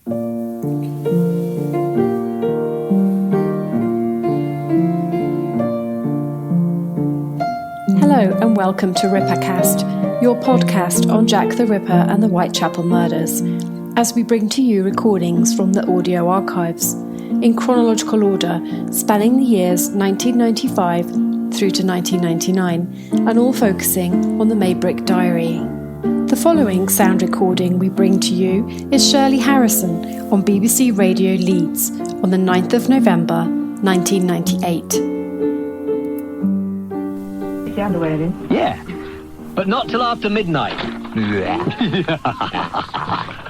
Hello and welcome to Rippercast, your podcast on Jack the Ripper and the Whitechapel murders, as we bring to you recordings from the audio archives, in chronological order, spanning the years 1995 through to 1999, and all focusing on the Maybrick Diary. The following sound recording we bring to you is Shirley Harrison on BBC Radio Leeds on the 9th of November 1998. Yeah, but not till after midnight.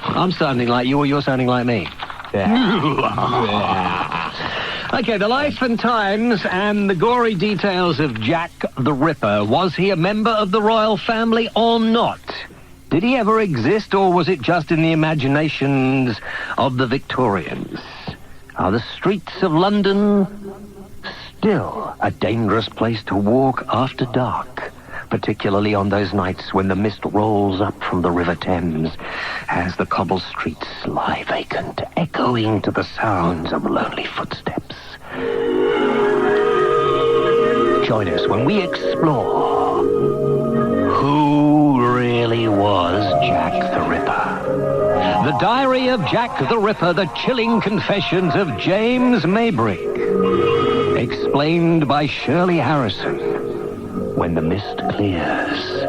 I'm sounding like you, or you're sounding like me. Okay, the life and times and the gory details of Jack the Ripper. Was he a member of the royal family or not? Did he ever exist, or was it just in the imaginations of the Victorians? Are the streets of London still a dangerous place to walk after dark, particularly on those nights when the mist rolls up from the River Thames as the cobble streets lie vacant, echoing to the sounds of lonely footsteps? Join us when we explore who really was Jack the Ripper. The Diary of Jack the Ripper, the chilling confessions of James Maybrick. Explained by Shirley Harrison. When the mist clears,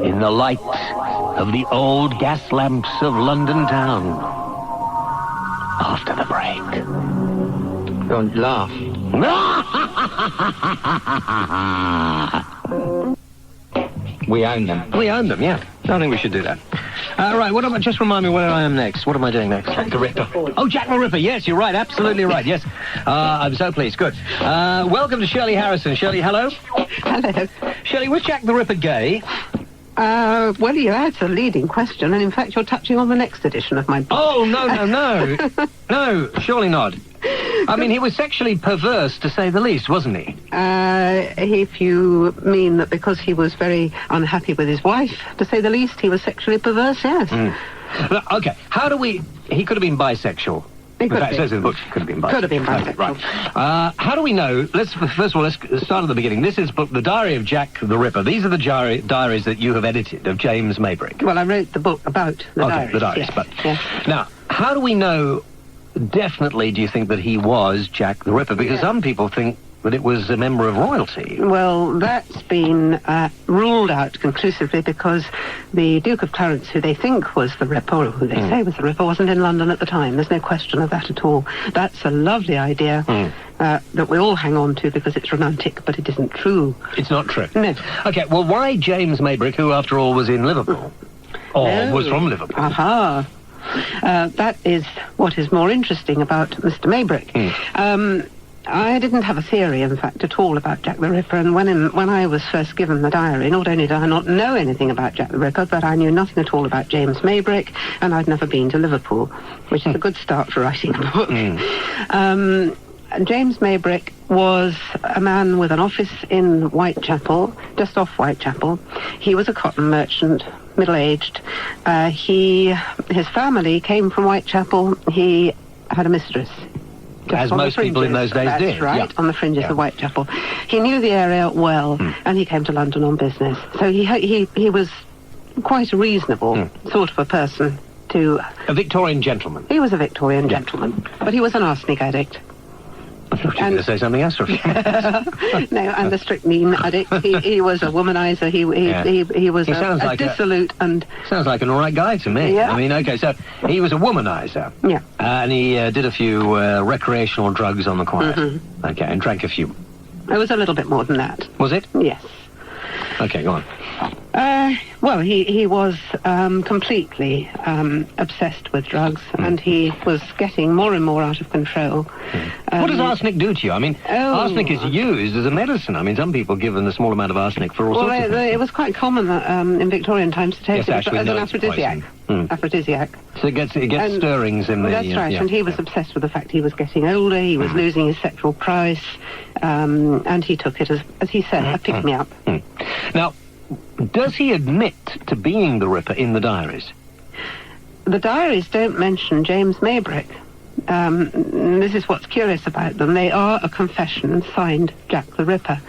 in the light of the old gas lamps of London town. After the break. Don't laugh. We own them. We own them, yeah. I think we should do that. Right, just remind me where I am next. What am I doing next? Jack the Ripper. Oh, Jack the Ripper, yes, you're right, absolutely right, yes. I'm so pleased, good. Welcome to Shirley Harrison. Shirley, hello. Hello. Shirley, was Jack the Ripper gay? Well, that's a leading question, and in fact you're touching on the next edition of my book. Oh, no. No, surely not. I mean, he was sexually perverse, to say the least, wasn't he? If you mean that because he was very unhappy with his wife, to say the least, he was sexually perverse, yes. Okay, he could have been bisexual. In fact, it says in the book he could have been bisexual. Could have been bisexual. Right. How do we know? First of all, let's start at the beginning. This is The Diary of Jack the Ripper. These are the diaries that you have edited of James Maybrick. Well, I wrote the book about the diaries. The diaries, yes. Yes. Now, how do we know, definitely, do you think that he was Jack the Ripper? Because some people think that it was a member of royalty. Well, that's been ruled out conclusively because the Duke of Clarence, who they think was the Ripper, or who they say was the Ripper, wasn't in London at the time. There's no question of that at all. That's a lovely idea that we all hang on to because it's romantic, but it isn't true. It's not true? No. Okay, well, why James Maybrick, who, after all, was in Liverpool? Or was from Liverpool? Aha. That is what is more interesting about Mr. Maybrick. I didn't have a theory, in fact, at all about Jack the Ripper, and when I was first given the diary, not only did I not know anything about Jack the Ripper, but I knew nothing at all about James Maybrick, and I'd never been to Liverpool, which is a good start for writing a book. James Maybrick was a man with an office in Whitechapel, just off Whitechapel. He was a cotton merchant, middle-aged. His family came from Whitechapel. He had a mistress. As most people in those days did. That's right, on the fringes of Whitechapel. He knew the area well, and he came to London on business. So he was quite a reasonable sort of a person to... A Victorian gentleman. He was a Victorian gentleman, but he was an arsenic addict. I thought you were going to say something else for a few minutes. No, and the strychnine addict. He was a womanizer. He was a dissolute and... Sounds like an all right guy to me. Yeah. I mean, okay, so he was a womanizer. Yeah. And he did a few recreational drugs on the quiet. Okay, and drank a few. It was a little bit more than that. Was it? Yes. Okay, go on. Well, he was completely obsessed with drugs, and he was getting more and more out of control. What does arsenic do to you? I mean, arsenic is used as a medicine. I mean, some people give them a small amount of arsenic for all sorts of things. It was quite common in Victorian times to take it as an aphrodisiac. Aphrodisiac. So it gets stirrings in the... That's right, and he was obsessed with the fact he was getting older, he was losing his sexual price, and he took it as he said, a pick-me-up. Now, does he admit to being the Ripper in the diaries? the diaries don't mention James Maybrick. This is what's curious about them. They are a confession signed Jack the Ripper.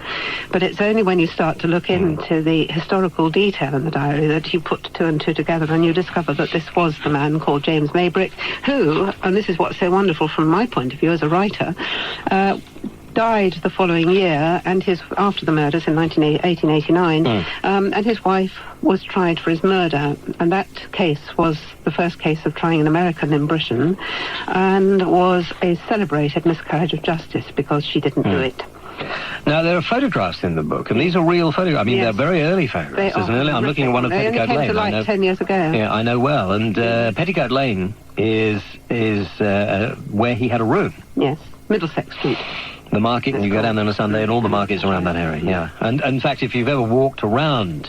But it's only when you start to look into the historical detail in the diary that you put two and two together and you discover that this was the man called James Maybrick, who, and this is what's so wonderful from my point of view as a writer, died the following year, and after the murders in 1889, and his wife was tried for his murder, and that case was the first case of trying an American in Britain, and was a celebrated miscarriage of justice because she didn't do it. Now, there are photographs in the book, and these are real photographs. I mean, they're very early photographs. I'm looking at one of Petticoat Lane. They only came to light 10 years ago. Yeah, I know well. And Petticoat Lane is where he had a room. Yes, Middlesex Street. The market, and you go down there on a Sunday, and all the markets around that area, yeah. And in fact, if you've ever walked around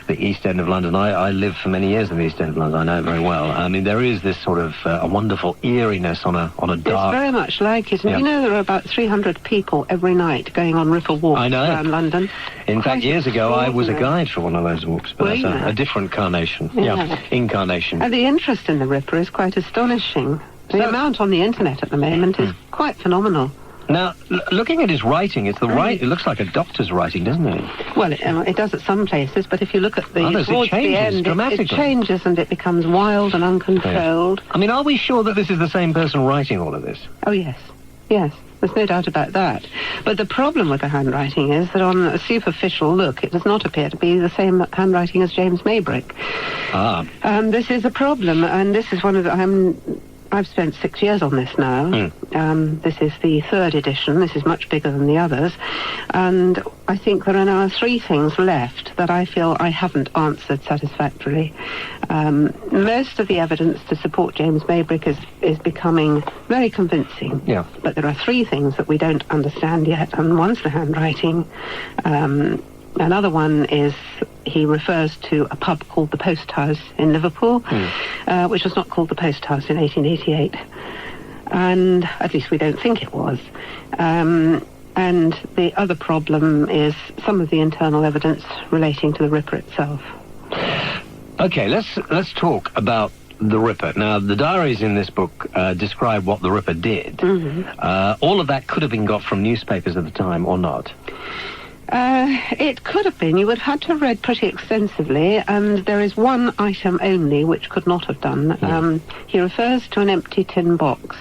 the East End of London, I lived for many years in the East End of London, I know it very well. I mean, there is this sort of a wonderful eeriness on a dark... It's very much like it. And you know, there are about 300 people every night going on Ripper walks around London. In fact, years ago, I was a guide for one of those walks, but that's a different carnation. Yeah. Incarnation. And the interest in the Ripper is quite astonishing. The amount on the internet at the moment is quite phenomenal. Now, looking at his writing, it looks like a doctor's writing, doesn't it? Well, it does at some places, but if you look at towards the end, it changes and it becomes wild and uncontrolled. I mean, are we sure that this is the same person writing all of this? Oh, yes. Yes, there's no doubt about that. But the problem with the handwriting is that on a superficial look, it does not appear to be the same handwriting as James Maybrick. This is a problem, and this is one of the... I've spent 6 years on this now. This is the third edition. This is much bigger than the others. And I think there are now 3 things left that I feel I haven't answered satisfactorily. Most of the evidence to support James Maybrick is becoming very convincing. Yeah. But there are 3 things that we don't understand yet. And one's the handwriting. Another one is he refers to a pub called the Post House in Liverpool, which was not called the Post House in 1888. And at least we don't think it was. And the other problem is some of the internal evidence relating to the Ripper itself. Okay, let's talk about the Ripper. Now, the diaries in this book describe what the Ripper did. All of that could have been got from newspapers at the time or not. It could have been. You would have had to have read pretty extensively, and there is one item only which could not have done. He refers to an empty tin box,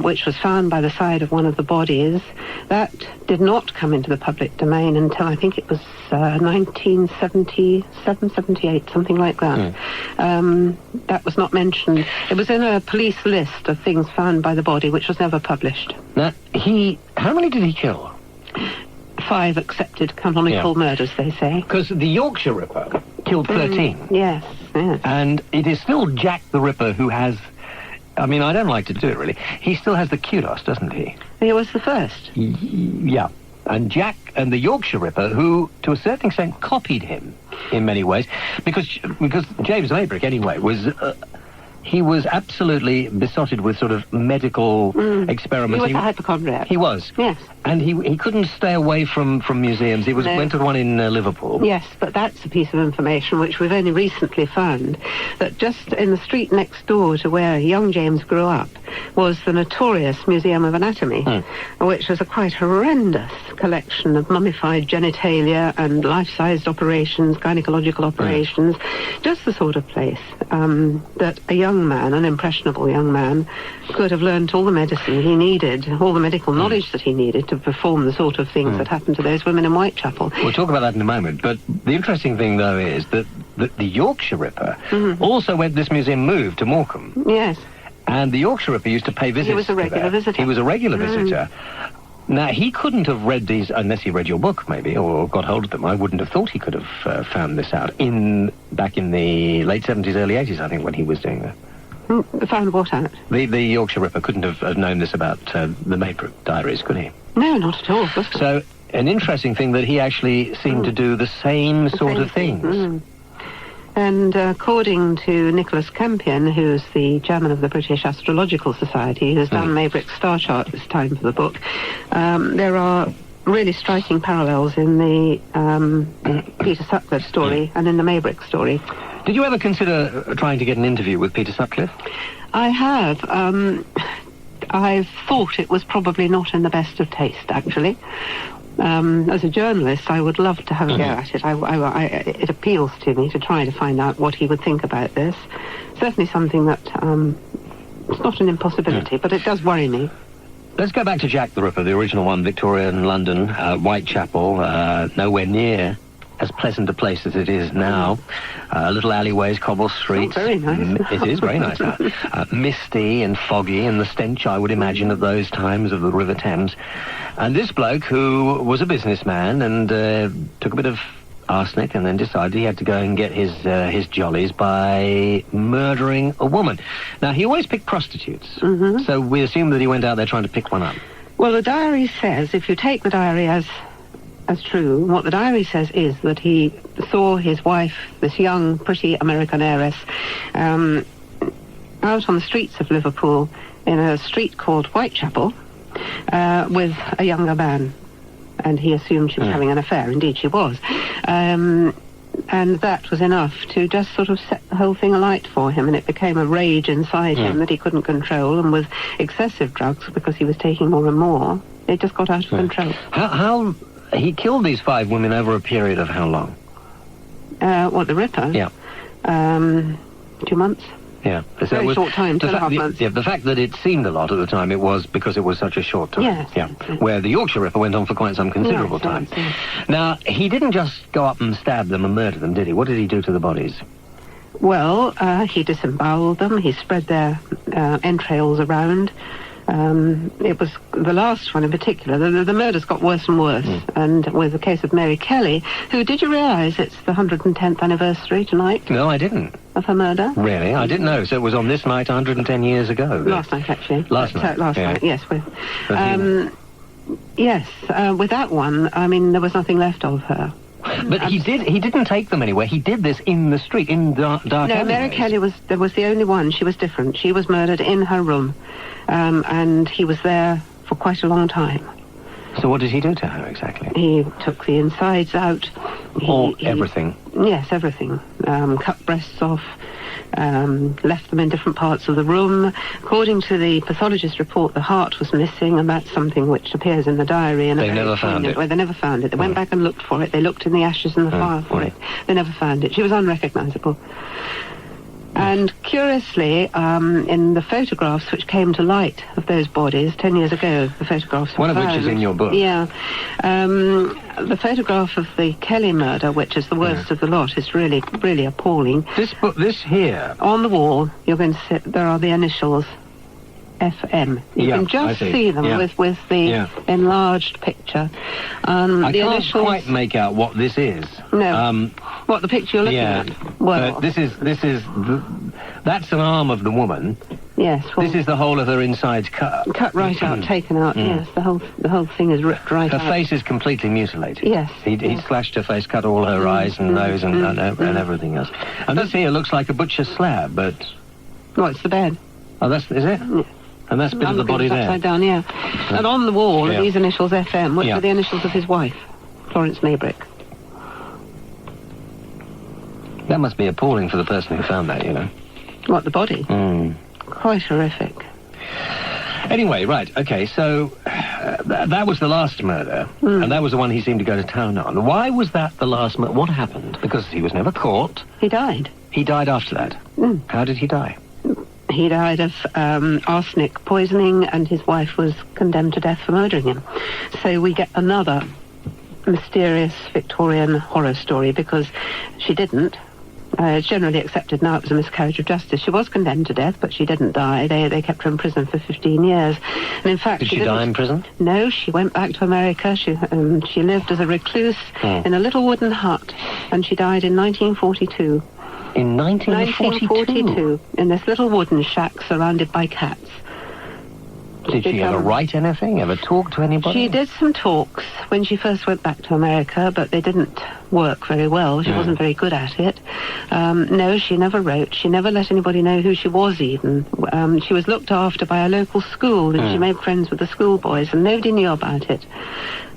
which was found by the side of one of the bodies. That did not come into the public domain until I think it was 1977, 78, something like that. That was not mentioned. It was in a police list of things found by the body, which was never published. Now, how many did he kill? 5 accepted canonical murders, they say. Because the Yorkshire Ripper killed 13. Yes. And it is still Jack the Ripper who has... I mean, I don't like to do it, really. He still has the kudos, doesn't he? He was the first. Yeah. And Jack and the Yorkshire Ripper, who, to a certain extent, copied him in many ways, because James Maybrick, anyway, was... he was absolutely besotted with sort of medical experiments. He was a hypochondriac. He was. Yes. And he couldn't stay away from museums. He went to one in Liverpool. Yes, but that's a piece of information which we've only recently found, that just in the street next door to where young James grew up was the notorious Museum of Anatomy, which was a quite horrendous collection of mummified genitalia and life-sized operations, gynecological operations, just the sort of place that a young man, an impressionable young man, could have learnt all the medicine he needed, all the medical knowledge that he needed to perform the sort of things that happened to those women in Whitechapel. We'll talk about that in a moment, but the interesting thing, though, is that the Yorkshire Ripper also went, this museum moved to Morecambe. Yes. And the Yorkshire Ripper used to pay visits. He was a regular visitor. He was a regular visitor. Now, he couldn't have read these, unless he read your book, maybe, or got hold of them. I wouldn't have thought he could have found this out back in the late 70s, early 80s, I think, when he was doing that. Found what out? The Yorkshire Ripper couldn't have known this about the Maybrick Diaries, could he? No, not at all. So, an interesting thing that he actually seemed to do the same sort of things. And according to Nicholas Campion, who's the chairman of the British Astrological Society, who's done Maybrick's star chart this time for the book, there are really striking parallels in the Peter Sackler story and in the Maybrick story. Did you ever consider trying to get an interview with Peter Sutcliffe? I have. I thought it was probably not in the best of taste, actually. As a journalist, I would love to have a go at it. It appeals to me to try to find out what he would think about this. Certainly something that it's not an impossibility, but it does worry me. Let's go back to Jack the Ripper, the original one, Victorian London, Whitechapel, nowhere near as pleasant a place as it is now. Little alleyways, cobble streets. Oh, very nice. It is very nice. Misty and foggy, and the stench, I would imagine, of those times of the River Thames. And this bloke, who was a businessman and took a bit of arsenic and then decided he had to go and get his jollies by murdering a woman. Now, he always picked prostitutes, so we assume that he went out there trying to pick one up. Well, the diary says, if you take the diary as true, what the diary says is that he saw his wife, this young, pretty American heiress, out on the streets of Liverpool in a street called Whitechapel with a younger man. And he assumed she was having an affair. Indeed, she was. And that was enough to just sort of set the whole thing alight for him, and it became a rage inside him that he couldn't control, and with excessive drugs, because he was taking more and more, it just got out of control. How he killed these 5 women over a period of how long? What, the Ripper? Yeah. 2 months. Yeah. Very short time, 2.5 months. Yeah, the fact that it seemed a lot at the time, it was because it was such a short time. Yes. Yeah. Where the Yorkshire Ripper went on for quite some considerable time. Yes. Now, he didn't just go up and stab them and murder them, did he? What did he do to the bodies? Well, he disemboweled them. He spread their entrails around. It was the last one in particular. The murders got worse and worse. And with the case of Mary Kelly, who, did you realise it's the 110th anniversary tonight? No, I didn't. Of her murder? Really? I didn't know. So it was on this night 110 years ago. Last night, actually. Last night, yes. Yes, with that one, I mean, there was nothing left of her. But he didn't take them anywhere. He did this in the street, in dark No, alleyways. Mary Kelly was the only one. She was different. She was murdered in her room. And he was there for quite a long time. So what did he do to her exactly? He took the insides out. Everything? Yes, everything. Cut breasts off, left them in different parts of the room. According to the pathologist's report, the heart was missing, and that's something which appears in the diary. And they never found it? Well, they never found it. They went back and looked for it. They looked in the ashes in the fire for it. They never found it. She was unrecognisable. And curiously, in the photographs which came to light of those bodies 10 years ago, the photographs were One of which is in your book. Yeah. The photograph of the Kelly murder, which is the worst of the lot, is really, really appalling. This here. On the wall, you're going to see, there are the initials FM. You can just see them with the enlarged picture. I can't quite make out what this is. No. What, the picture you're looking at? Well, that's an arm of the woman. Yes. Well, this is the whole of her insides cut. Cut right out, taken out. Yes, the whole thing is ripped right out. Her face is completely mutilated. Yes. He slashed her face, cut all her eyes and nose and everything else. And this here looks like a butcher's slab, but... Well, it's the bed. Oh, is it? Yeah. And that's a bit of the body there. Upside down, yeah. And on the wall are these initials FM, which are the initials of his wife, Florence Maybrick. That must be appalling for the person who found that, you know. What, the body? Quite horrific. Anyway, right, okay, so that was the last murder, and that was the one he seemed to go to town on. Why was that the last murder? What happened? Because he was never caught. He died. He died after that? How did he die? He died of arsenic poisoning, and his wife was condemned to death for murdering him. So we get another mysterious Victorian horror story, because she didn't. It's generally accepted now it was a miscarriage of justice. She was condemned to death, but she didn't die. They kept her in prison for 15 years. And in fact, Did she die in prison? No, she went back to America. She lived as a recluse in a little wooden hut, and she died in 1942. In 1942? In this little wooden shack surrounded by cats. Did she ever write anything, ever talk to anybody? She did some talks when she first went back to America, but they didn't work very well. She wasn't very good at it. No, she never wrote. She never let anybody know who she was even. She was looked after by a local school, and she made friends with the schoolboys, and nobody knew about it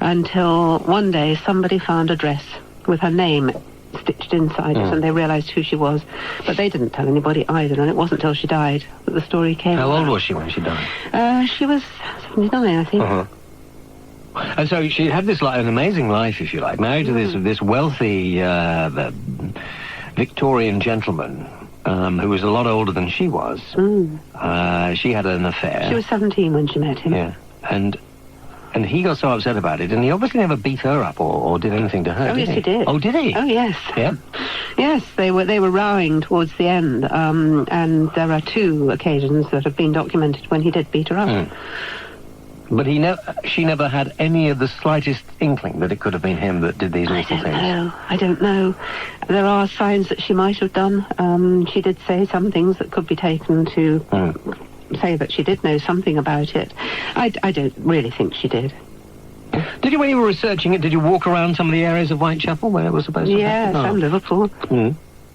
until one day somebody found a dress with her name stitched inside it, and they realised who she was. But they didn't tell anybody either, and it wasn't until she died that the story came How out. old was she when she died? She was 79, I think. And so she had this an amazing life, if you like, married to this wealthy Victorian gentleman who was a lot older than she was. She had an affair. She was 17 when she met him. Yeah, and he got so upset about it, and he obviously never beat her up or did anything to her. Oh, yes, he did. Oh, did he? Oh, yes. Yeah. Yes, they were rowing towards the end, and there are 2 occasions that have been documented when he did beat her up. But she never had any of the slightest inkling that it could have been him that did these awful things. I don't know. There are signs that she might have done. She did say some things that could be taken to say that she did know something about it. I don't really think she did. Did you, when you were researching it, did you walk around some of the areas of Whitechapel where it was supposed to happen? Yes, and Liverpool.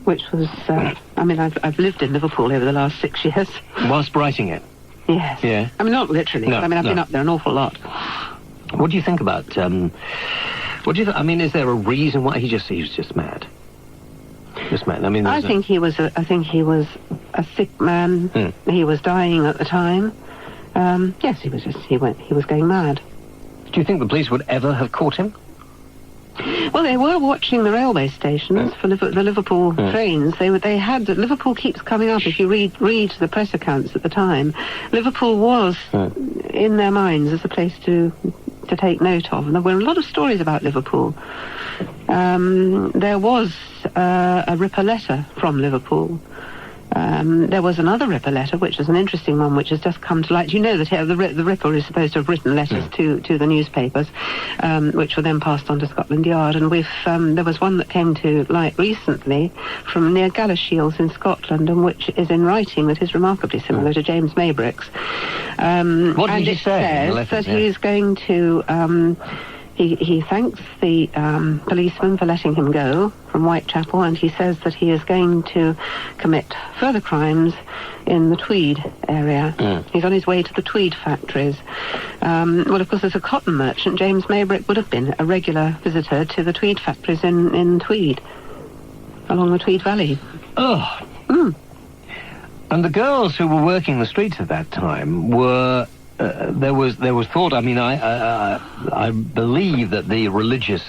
Which was, I've lived in Liverpool over the last 6 years. Whilst writing it? Yes. Yeah. I mean, not literally, but I've been up there an awful lot. What do you think about, is there a reason why he was just mad? Just mad. I mean, I think he was a sick man. He was dying at the time. Yes, he was going mad. Do you think the police would ever have caught him? Well, they were watching the railway stations for the Liverpool trains. Liverpool keeps coming up. If you read the press accounts at the time, Liverpool was in their minds as a place to take note of. And there were a lot of stories about Liverpool. There was a Ripper letter from Liverpool. There was another Ripper letter, which was an interesting one, which has just come to light. You know that the Ripper is supposed to have written letters to the newspapers, which were then passed on to Scotland Yard. And there was one that came to light recently from near Galashiels in Scotland, and which is in writing that is remarkably similar to James Maybrick's. What did he say? It says that he's going to... He thanks the policeman for letting him go from Whitechapel, and he says that he is going to commit further crimes in the Tweed area. He's on his way to the Tweed factories. Well, of course, as a cotton merchant, James Maybrick would have been a regular visitor to the Tweed factories in Tweed, along the Tweed Valley. And the girls who were working the streets at that time were... there was thought. I mean, I believe that the religious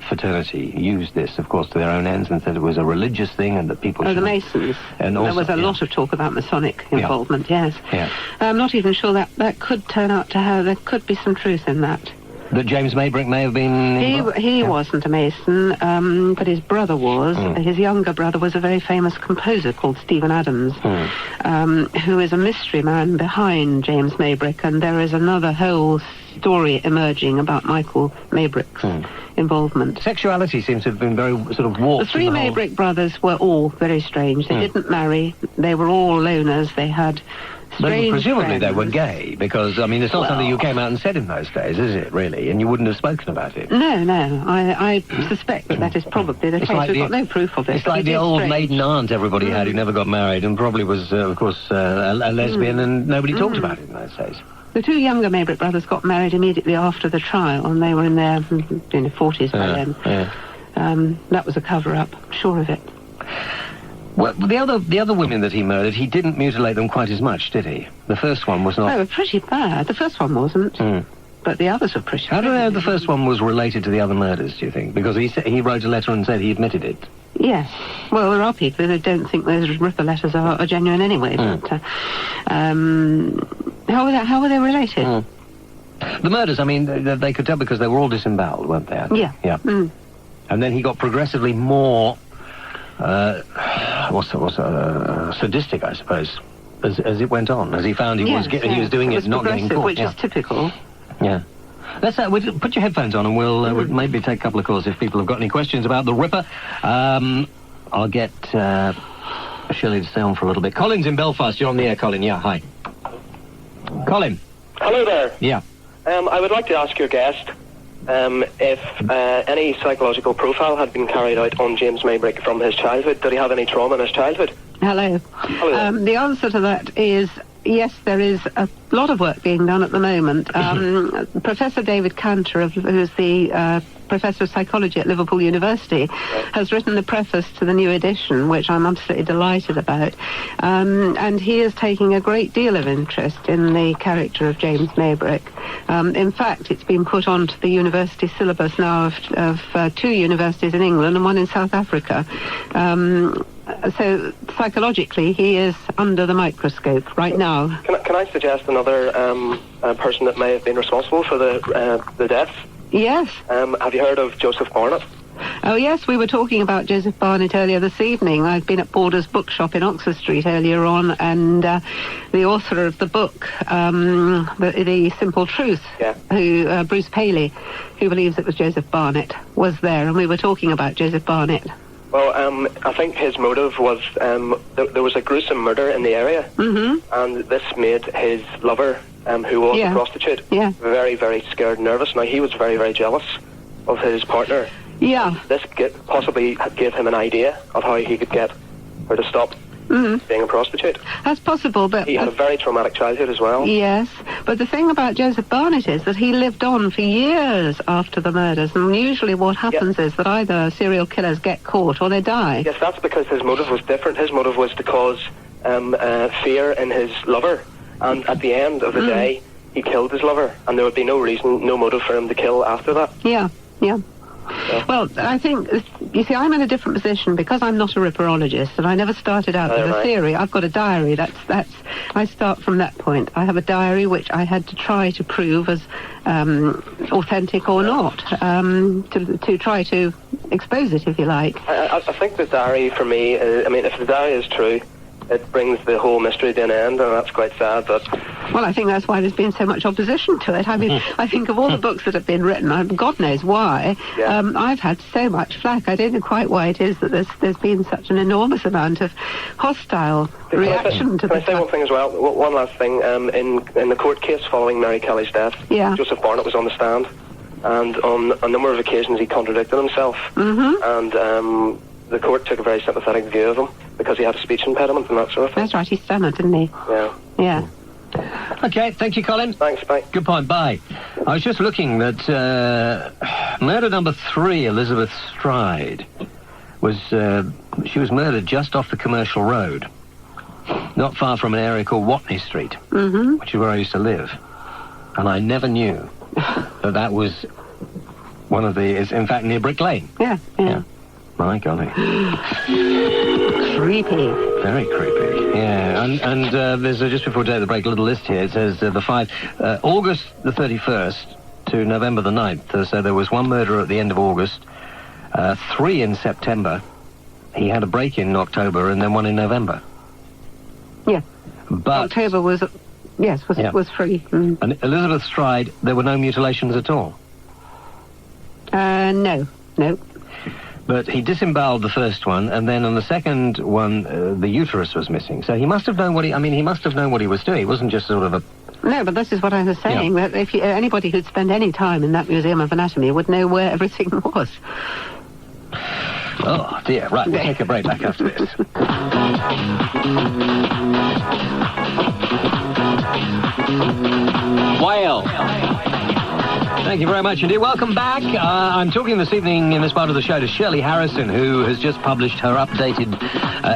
fraternity used this, of course, to their own ends, and said it was a religious thing, and that people. The Masons. And also, there was a lot of talk about Masonic involvement. Yes. Yeah. I'm not even sure that could turn out to have. There could be some truth in that. That James Maybrick may have been... He wasn't a Mason, but his brother was. His younger brother was a very famous composer called Stephen Adams, who is a mystery man behind James Maybrick, and there is another whole story emerging about Michael Maybrick's involvement. Sexuality seems to have been very sort of warped. The 3 Maybrick brothers were all very strange. They didn't marry. They were all loners. They had... Presumably they were gay, because, I mean, it's not something you came out and said in those days, is it, really? And you wouldn't have spoken about it. No. I suspect that is probably the case. We've got no proof of it. It's like the old maiden aunt everybody had who never got married and probably was, of course, a lesbian, and nobody talked about it in those days. The 2 younger Maybrick brothers got married immediately after the trial, and they were in their 40s by then. That was a cover-up, sure of it. Well, the other women that he murdered, he didn't mutilate them quite as much, did he? The first one was not... They were pretty bad. The first one wasn't. But the others were pretty bad. How do you know the first one was related to the other murders, do you think? Because he wrote a letter and said he admitted it. Yes. Well, there are people who don't think those Ripper letters are genuine anyway. But how were they related? The murders, I mean, they could tell because they were all disemboweled, weren't they? Yeah. And then he got progressively more... sadistic, I suppose, as it went on, as he found he was doing it, not getting caught. Which is typical. Yeah. Let's put your headphones on, and we'll maybe take a couple of calls if people have got any questions about the Ripper. I'll get Shirley to stay on for a little bit. Colin's in Belfast. You're on the air, Colin. Yeah, hi. Colin. Hello there. Yeah. I would like to ask your guest if any psychological profile had been carried out on James Maybrick from his childhood. Did he have any trauma in his childhood? Hello. The answer to that is yes, there is a lot of work being done at the moment. Professor David Cantor, who's the Professor of Psychology at Liverpool University, has written the preface to the new edition, which I'm absolutely delighted about. And he is taking a great deal of interest in the character of James Maybrick. In fact, it's been put onto the university syllabus now of 2 universities in England and 1 in South Africa. So psychologically, he is under the microscope right now. Can I suggest another person that may have been responsible for the death? Yes. Have you heard of Joseph Barnett? Oh, yes, we were talking about Joseph Barnett earlier this evening. I've been at Borders Bookshop in Oxford Street earlier on, and the author of the book, The Simple Truth, who Bruce Paley, who believes it was Joseph Barnett, was there, and we were talking about Joseph Barnett. Well, I think his motive was there was a gruesome murder in the area, and this made his lover, who was a prostitute, very, very scared and nervous. Now, he was very, very jealous of his partner. Yeah. This possibly gave him an idea of how he could get her to stop being a prostitute. That's possible, but... He had a very traumatic childhood as well. Yes, but the thing about Joseph Barnett is that he lived on for years after the murders, and usually what happens is that either serial killers get caught or they die. Yes, that's because his motive was different. His motive was to cause fear in his lover, and at the end of the day, he killed his lover, and there would be no reason, no motive for him to kill after that. Yeah. Well, I think, you see, I'm in a different position because I'm not a ripperologist, and I never started out with a theory. I've got a diary. I start from that point. I have a diary which I had to try to prove as authentic or not, to try to expose it, if you like. I think the diary, for me, if the diary is true, it brings the whole mystery to an end, and that's quite sad. But well, I think that's why there's been so much opposition to it. I mean, I think of all the books that have been written, God knows why, I've had so much flack. I don't know quite why it is that there's been such an enormous amount of hostile reaction to the... Can I say one thing as well? One last thing. In the court case following Mary Kelly's death, Joseph Barnett was on the stand, and on a number of occasions he contradicted himself, and the court took a very sympathetic view of him because he had a speech impediment and that sort of thing. That's right, he stammered, didn't he? Yeah. Okay, thank you, Colin. Thanks, bye. Good point, bye. I was just looking that murder number 3, Elizabeth Stride, she was murdered just off the Commercial Road, not far from an area called Watney Street, which is where I used to live. And I never knew that was one of it's in fact near Brick Lane. Yeah. My golly. Creepy. Very creepy, yeah. And there's, just before we take the break, a little list here. It says August the 31st to November the 9th. So there was 1 murder at the end of August, 3 in September. He had a break in October and then 1 in November. Yeah. But October was free. And Elizabeth Stride, there were no mutilations at all? No. But he disemboweled the first one, and then on the second one, the uterus was missing. So he must have known what he must have known what he was doing. It wasn't just sort of a... No, but this is what I was saying, that if anybody who'd spend any time in that Museum of Anatomy would know where everything was. Oh, dear. Right, we'll take a break back after this. Well... Thank you very much indeed. Welcome back. I'm talking this evening in this part of the show to Shirley Harrison, who has just published her updated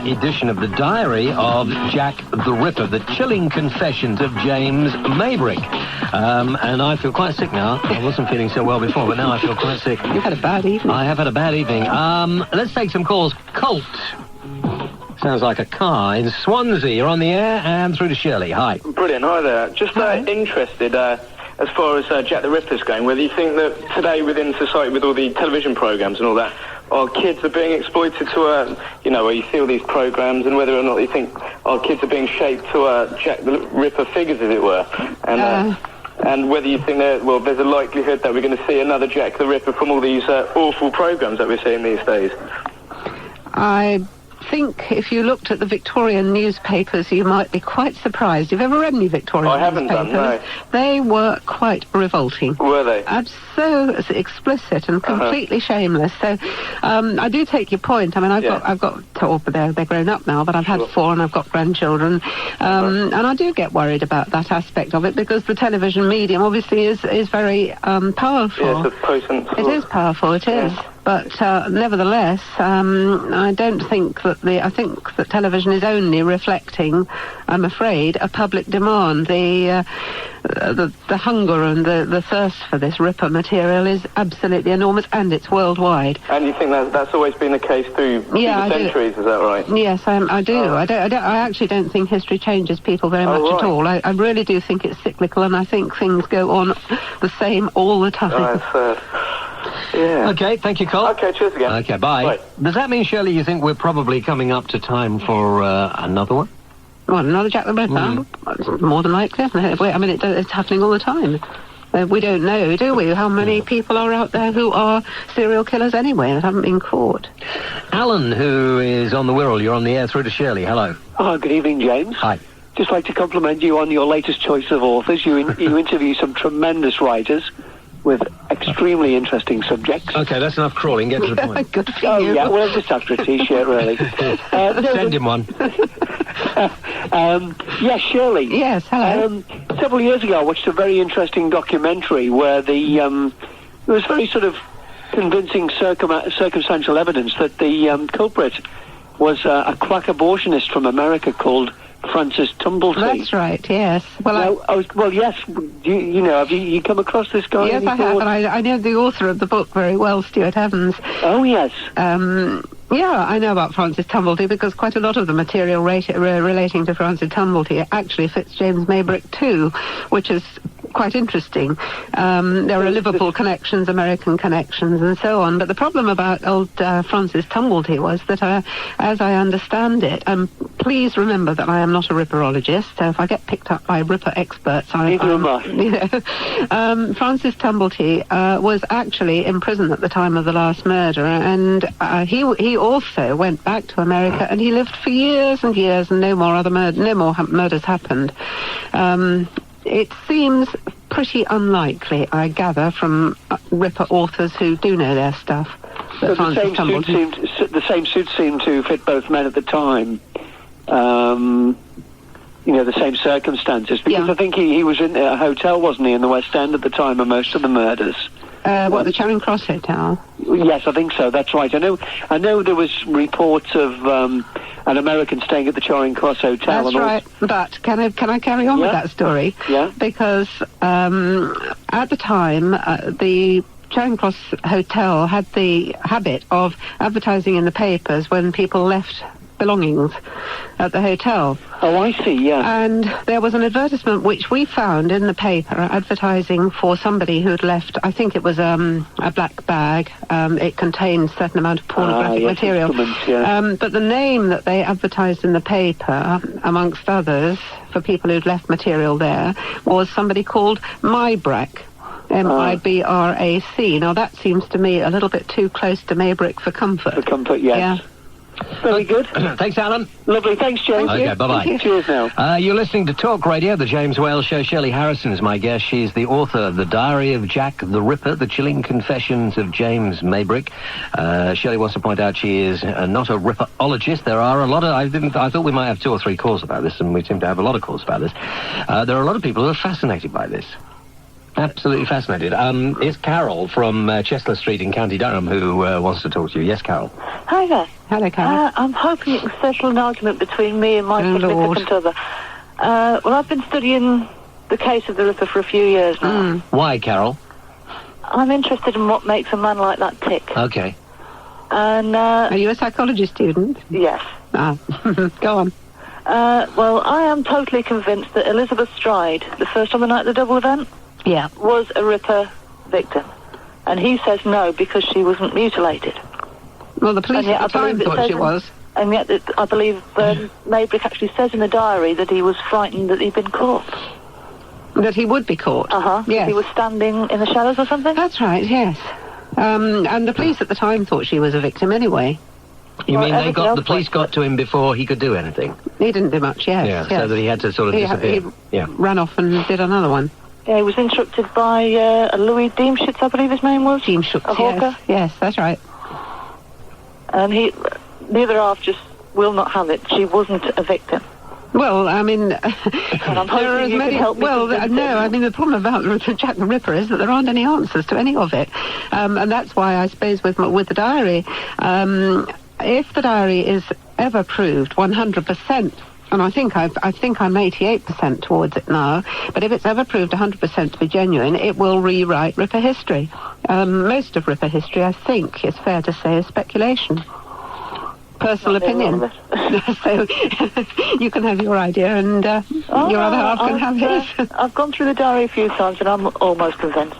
edition of the diary of Jack the Ripper, the chilling confessions of James Maybrick. And I feel quite sick now. I wasn't feeling so well before, but now I feel quite sick. You've had a bad evening. I have had a bad evening. Let's take some calls. Colt. Sounds like a car in Swansea. You're on the air and through to Shirley. Hi. Brilliant. Hi there. Just interested... as far as Jack the Ripper's going, whether you think that today within society, with all the television programmes and all that, our kids are being exploited to, where you see all these programmes, and whether or not you think our kids are being shaped to Jack the Ripper figures, as it were, and whether you think that, there's a likelihood that we're going to see another Jack the Ripper from all these awful programmes that we're seeing these days. I think if you looked at the Victorian newspapers, you might be quite surprised. You've ever read any Victorian haven't newspapers? done, no. They were quite revolting. Were they? So explicit and completely shameless. So I do take your point. I mean, I've got they're grown up now, but I've had 4 and I've got grandchildren. And I do get worried about that aspect of it because the television medium obviously is very powerful. Yes, it's potent. It is powerful, it is. But nevertheless, I don't think that I think that television is only reflecting, I'm afraid, a public demand. The hunger and the thirst for this Ripper material is absolutely enormous, and it's worldwide. And you think that's always been the case through the centuries, is that right? Yes, I do. I actually don't think history changes people very much at all. I really do think it's cyclical, and I think things go on the same all the time. Yeah. Okay, thank you, Col. Okay, cheers again. Okay, bye. Does that mean, Shirley, you think we're probably coming up to time for another one? Well, another Jack the Ripper? More than likely, isn't it? I mean, it's happening all the time. We don't know, do we, how many people are out there who are serial killers anyway that haven't been caught. Alan, who is on the Wirral, you're on the air through to Shirley. Hello. Oh, good evening, James. Hi. Just like to compliment you on your latest choice of authors. You interview some tremendous writers with extremely interesting subjects. Okay, that's enough crawling. Get to the point. Good for you. Yeah, well, just after a T-shirt, really. Send him one. Yes, Shirley. Yes, hello. Several years ago, I watched a very interesting documentary where it was very sort of convincing circumstantial evidence that the culprit was a quack abortionist from America called Francis Tumblety. That's right, yes. Well, yes. Have you come across this guy? Yes, I have, and I know the author of the book very well, Stuart Evans. Oh, yes. Yeah, I know about Francis Tumblety because quite a lot of the material relating to Francis Tumblety actually fits James Maybrick too, which is quite interesting. There are Liverpool connections, American connections, and so on. But the problem about old Francis Tumblety was that, as I understand it, please remember that I am not a Ripperologist, so if I get picked up by Ripper experts, Francis Tumblety was actually in prison at the time of the last murder, and he also went back to America, and he lived for years and years, and no more murders happened. It seems pretty unlikely, I gather, from Ripper authors who do know their stuff. So the same suit seemed to fit both men at the time. The same circumstances. Because I think he was in a hotel, wasn't he, in the West End at the time of most of the murders. The Charing Cross Hotel? Yes, I think so. That's right. I know there was reports of an American staying at the Charing Cross Hotel. That's right. But can I carry on with that story? Yeah. Because at the time, the Charing Cross Hotel had the habit of advertising in the papers when people left belongings at the hotel. Oh, I see, yeah. And there was an advertisement which we found in the paper advertising for somebody who'd left, I think it was a black bag. It contained a certain amount of pornographic material. But the name that they advertised in the paper, amongst others, for people who'd left material there, was somebody called Maybrick. Mibrac. Now, that seems to me a little bit too close to Maybrick for comfort. For comfort, yes. Yeah. Very good. Thanks, Alan. Lovely. Thanks, James. Okay, bye-bye. Cheers now. You're listening to Talk Radio, the James Whale Show. Shirley Harrison is my guest. She's the author of The Diary of Jack the Ripper, The Chilling Confessions of James Maybrick. Shirley wants to point out she is not a Ripperologist. There are a lot of... I thought we might have 2 or 3 calls about this, and we seem to have a lot of calls about this. There are a lot of people who are fascinated by this. Absolutely fascinated. It's Carol from Chestler Street in County Durham who wants to talk to you. Yes, Carol. Hi there. Hello, Carol. I'm hoping it can settle an argument between me and my significant other. Well, I've been studying the case of the Ripper for a few years now. Why, Carol? I'm interested in what makes a man like that tick. Okay. And are you a psychology student? Yes. Go on. Well, I am totally convinced that Elizabeth Stride, the first on the night of the double event, was a Ripper victim. And he says no because she wasn't mutilated. Well, the police at the time thought she was. And yet I believe Maybrick actually says in the diary that he was frightened that he'd been caught. That he would be caught? Yes. He was standing in the shadows or something? That's right, yes. And the police at the time thought she was a victim anyway. You mean the police got to him before he could do anything? He didn't do much, yes. Yeah, so that he had to sort of disappear. He ran off and did another one. Yeah, he was instructed by Louis Diemschutz, I believe his name was. Diemschutz, a hawker. Yes, that's right. And the other half just will not have it. She wasn't a victim. Well, I mean, and I'm hoping you can help me. I mean, the problem about Jack the Ripper is that there aren't any answers to any of it, and that's why I suppose with the diary, if the diary is ever proved 100%, and I think I'm 88% towards it now, but if it's ever proved 100% to be genuine, it will rewrite Ripper history. Most of Ripper history, I think, it's fair to say, is speculation. Personal opinion. So you can have your idea and your other half can have his. I've gone through the diary a few times and I'm almost convinced.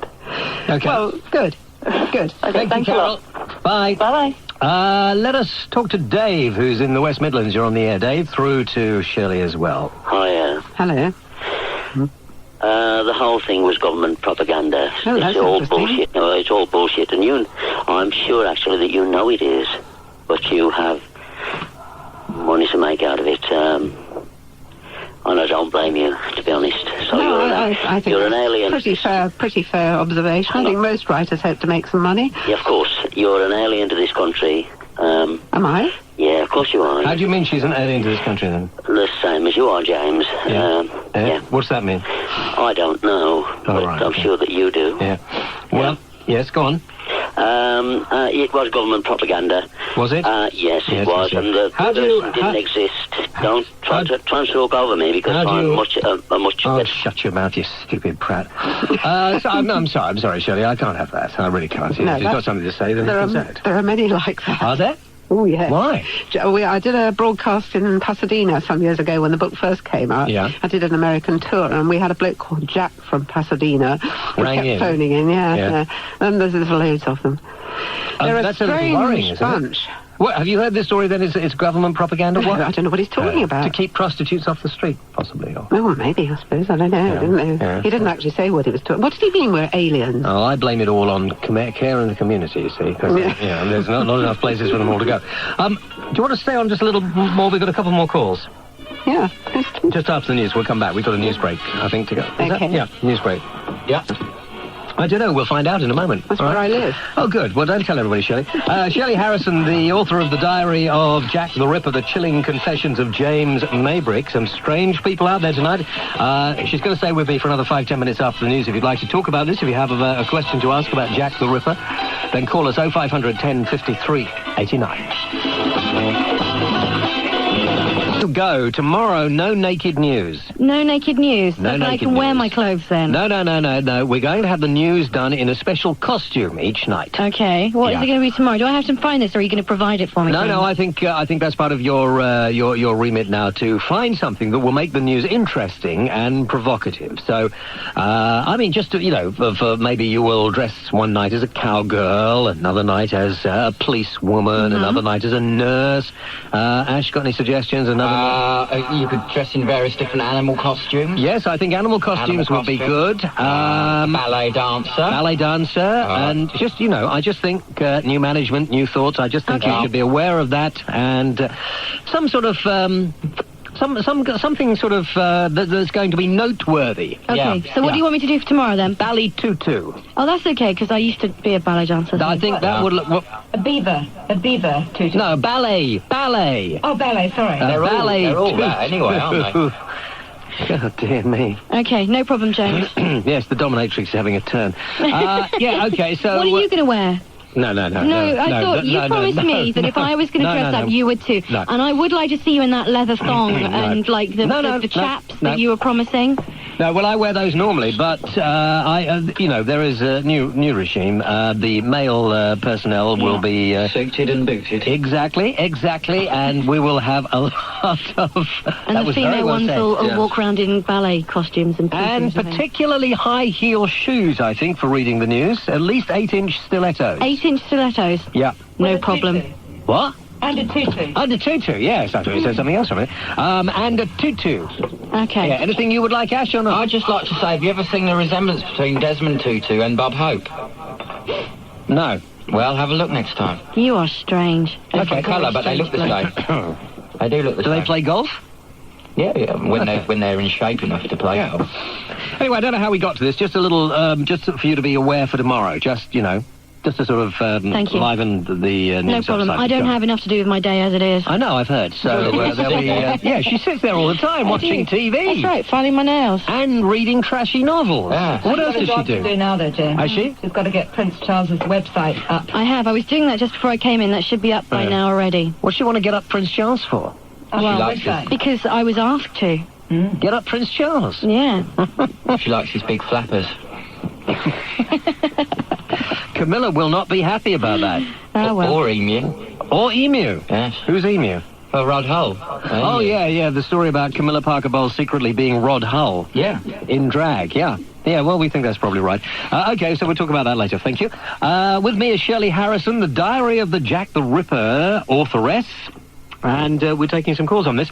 Okay. Well, good. Okay, Thank you, Carol. Bye. Bye-bye. Let us talk to Dave, who's in the West Midlands. You're on the air, Dave, through to Shirley as well. Hiya. Hello. The whole thing was government propaganda. Oh, it's all bullshit. No, it's all bullshit. And I'm sure actually that you know it is, but you have money to make out of it. And I don't blame you, to be honest. So no, I think you're an alien. Pretty fair observation. I think most writers hope to make some money. Yeah, of course. You're an alien to this country. Am I? Yeah, of course you are. How do you mean she's an alien to this country, then? The same as you are, James. Yeah. What's that mean? I don't know, but right, I'm sure that you do. Yeah. Well, yes, go on. It was government propaganda. Was it? Yes, it was, and the person didn't exist. Don't try to talk over me because I'm much better. Shut your mouth, you stupid prat. I'm sorry, Shirley, I can't have that. I really can't. If you've got something to say, then there are many like that. Are there? Oh, yeah. Why? I did a broadcast in Pasadena some years ago when the book first came out. Yeah. I did an American tour, and we had a bloke called Jack from Pasadena who kept phoning in. Yeah. And there's loads of them. They're a strange bunch. What, have you heard this story then? It's government propaganda? What? I don't know what he's talking about. To keep prostitutes off the street, possibly. Or... Oh, maybe, I suppose. I don't know. Yeah. He didn't actually say what he was talking. What did he mean we're aliens? Oh, I blame it all on care in the community, you see. Because there's not enough places for them all to go. Do you want to stay on just a little more? We've got a couple more calls. Yeah. Just after the news, we'll come back. We've got a news break, I think, to go. Yeah, news break. Yeah. I don't know. We'll find out in a moment. That's where I live. Oh, good. Well, don't tell everybody, Shirley. Shirley Harrison, the author of the diary of Jack the Ripper, the chilling confessions of James Maybrick. Some strange people out there tonight. She's going to stay with me for another 5-10 minutes after the news. If you'd like to talk about this, if you have a question to ask about Jack the Ripper, then call us 0500 10 53 89. Go tomorrow. No naked news. No naked news. No naked I can news. wear my clothes then. No. We're going to have the news done in a special costume each night. Okay. What is it going to be tomorrow? Do I have to find this, or are you going to provide it for me? No. I think that's part of your remit now, to find something that will make the news interesting and provocative. So, I mean, just to, for maybe you will dress one night as a cowgirl, another night as a policewoman, another night as a nurse. Ash, got any suggestions? You could dress in various different animal costumes. Yes, I think animal costumes would be good. Ballet dancer. And just, I just think new management, new thoughts. I just think you should be aware of that, and some sort of... something sort of that's going to be noteworthy. Okay, so what do you want me to do for tomorrow then? Ballet tutu. Oh, that's okay, because I used to be a ballet dancer. I think that would look... A beaver tutu. No, ballet. Oh, ballet, sorry. They're all that anyway, aren't they? Oh, dear me. Okay, no problem, James. Yes, the dominatrix is having a turn. Okay, so... What are you going to wear? No, I thought you promised me that if I was going to dress up, you would too. No. And I would like to see you in that leather thong and like the chaps that you were promising. No, well, I wear those normally, but there is a new regime. The male personnel will be suited and booted. Exactly, and we will have a lot of. And the female ones will walk around in ballet costumes and particularly high heel shoes. I think for reading the news, at least 8-inch stilettos. 8-inch stilettos. Yeah, no problem. What? And a tutu. And a tutu, yes. I thought you said something else from it. And a tutu. Okay. Yeah, anything you would like, Ash, or not? I'd just like to say, have you ever seen the resemblance between Desmond Tutu and Bob Hope? No. Well, have a look next time. You are strange. Different colour, but they look the same. They do look the same. Do they play golf? Yeah, when they're in shape enough to play golf. Anyway, I don't know how we got to this. Just a little, just for you to be aware for tomorrow. Just, just to sort of Thank you. liven the news. No problem. I don't have enough to do with my day as it is. I know, I've heard. So there'll be... yeah, she sits there all the time watching TV. That's right, filing my nails. And reading trashy novels. Yeah. What else does she do? To do now, though, Jane. Has she? She's got to get Prince Charles's website up. I have. I was doing that just before I came in. That should be up by now already. What's she want to get up Prince Charles for? Because I was asked to. Get up Prince Charles? Yeah. She likes his big flappers. Camilla will not be happy about that. Oh, well. Or Emu. Or Emu? Yes. Who's Emu? Oh, Rod Hull. Oh, yeah, the story about Camilla Parker Bowles secretly being Rod Hull. Yeah. In drag, yeah. Yeah, well, we think that's probably right. Okay, so we'll talk about that later. Thank you. With me is Shirley Harrison, the Diary of the Jack the Ripper authoress. And we're taking some calls on this.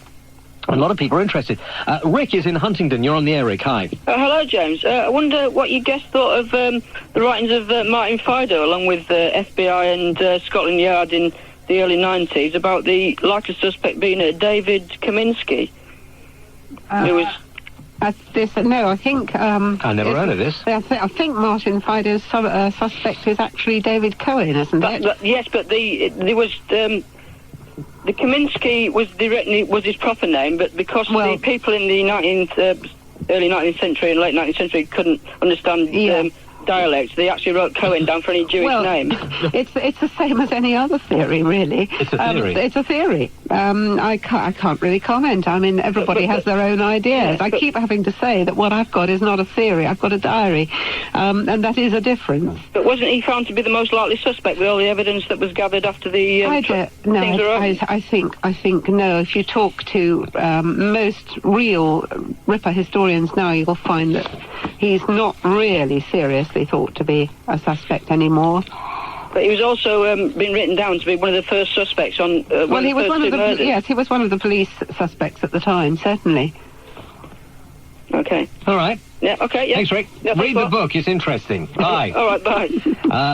A lot of people are interested. Rick is in Huntingdon. You're on the air, Rick. Hi. Hello, James. I wonder what you guys thought of the writings of Martin Fido, along with the FBI and Scotland Yard in the early 90s, about the likely suspect being David Kaminsky. Who was... I think... I never heard of this. I think Martin Fido's suspect is actually David Cohen, isn't it? Yes, but there was... The Kaminsky was his proper name, but because the people in the early 19th century and late 19th century couldn't understand dialects, they actually wrote Cohen down for any Jewish name. It's the same as any other theory, really. It's a theory. It's a theory. I can't really comment. I mean, everybody has their own ideas. I keep having to say that what I've got is not a theory. I've got a diary, and that is a difference. But wasn't he found to be the most likely suspect with all the evidence that was gathered after the things were over? I think no. If you talk to most real Ripper historians now, you'll find that he's not really seriously thought to be a suspect anymore. But he was also been written down to be one of the first suspects on he was one of the murders. Yes, he was one of the police suspects at the time, certainly. Okay. All right. Yeah, okay, yeah. Thanks, Rick. Yeah, Read the book, it's interesting. Bye. All right, bye.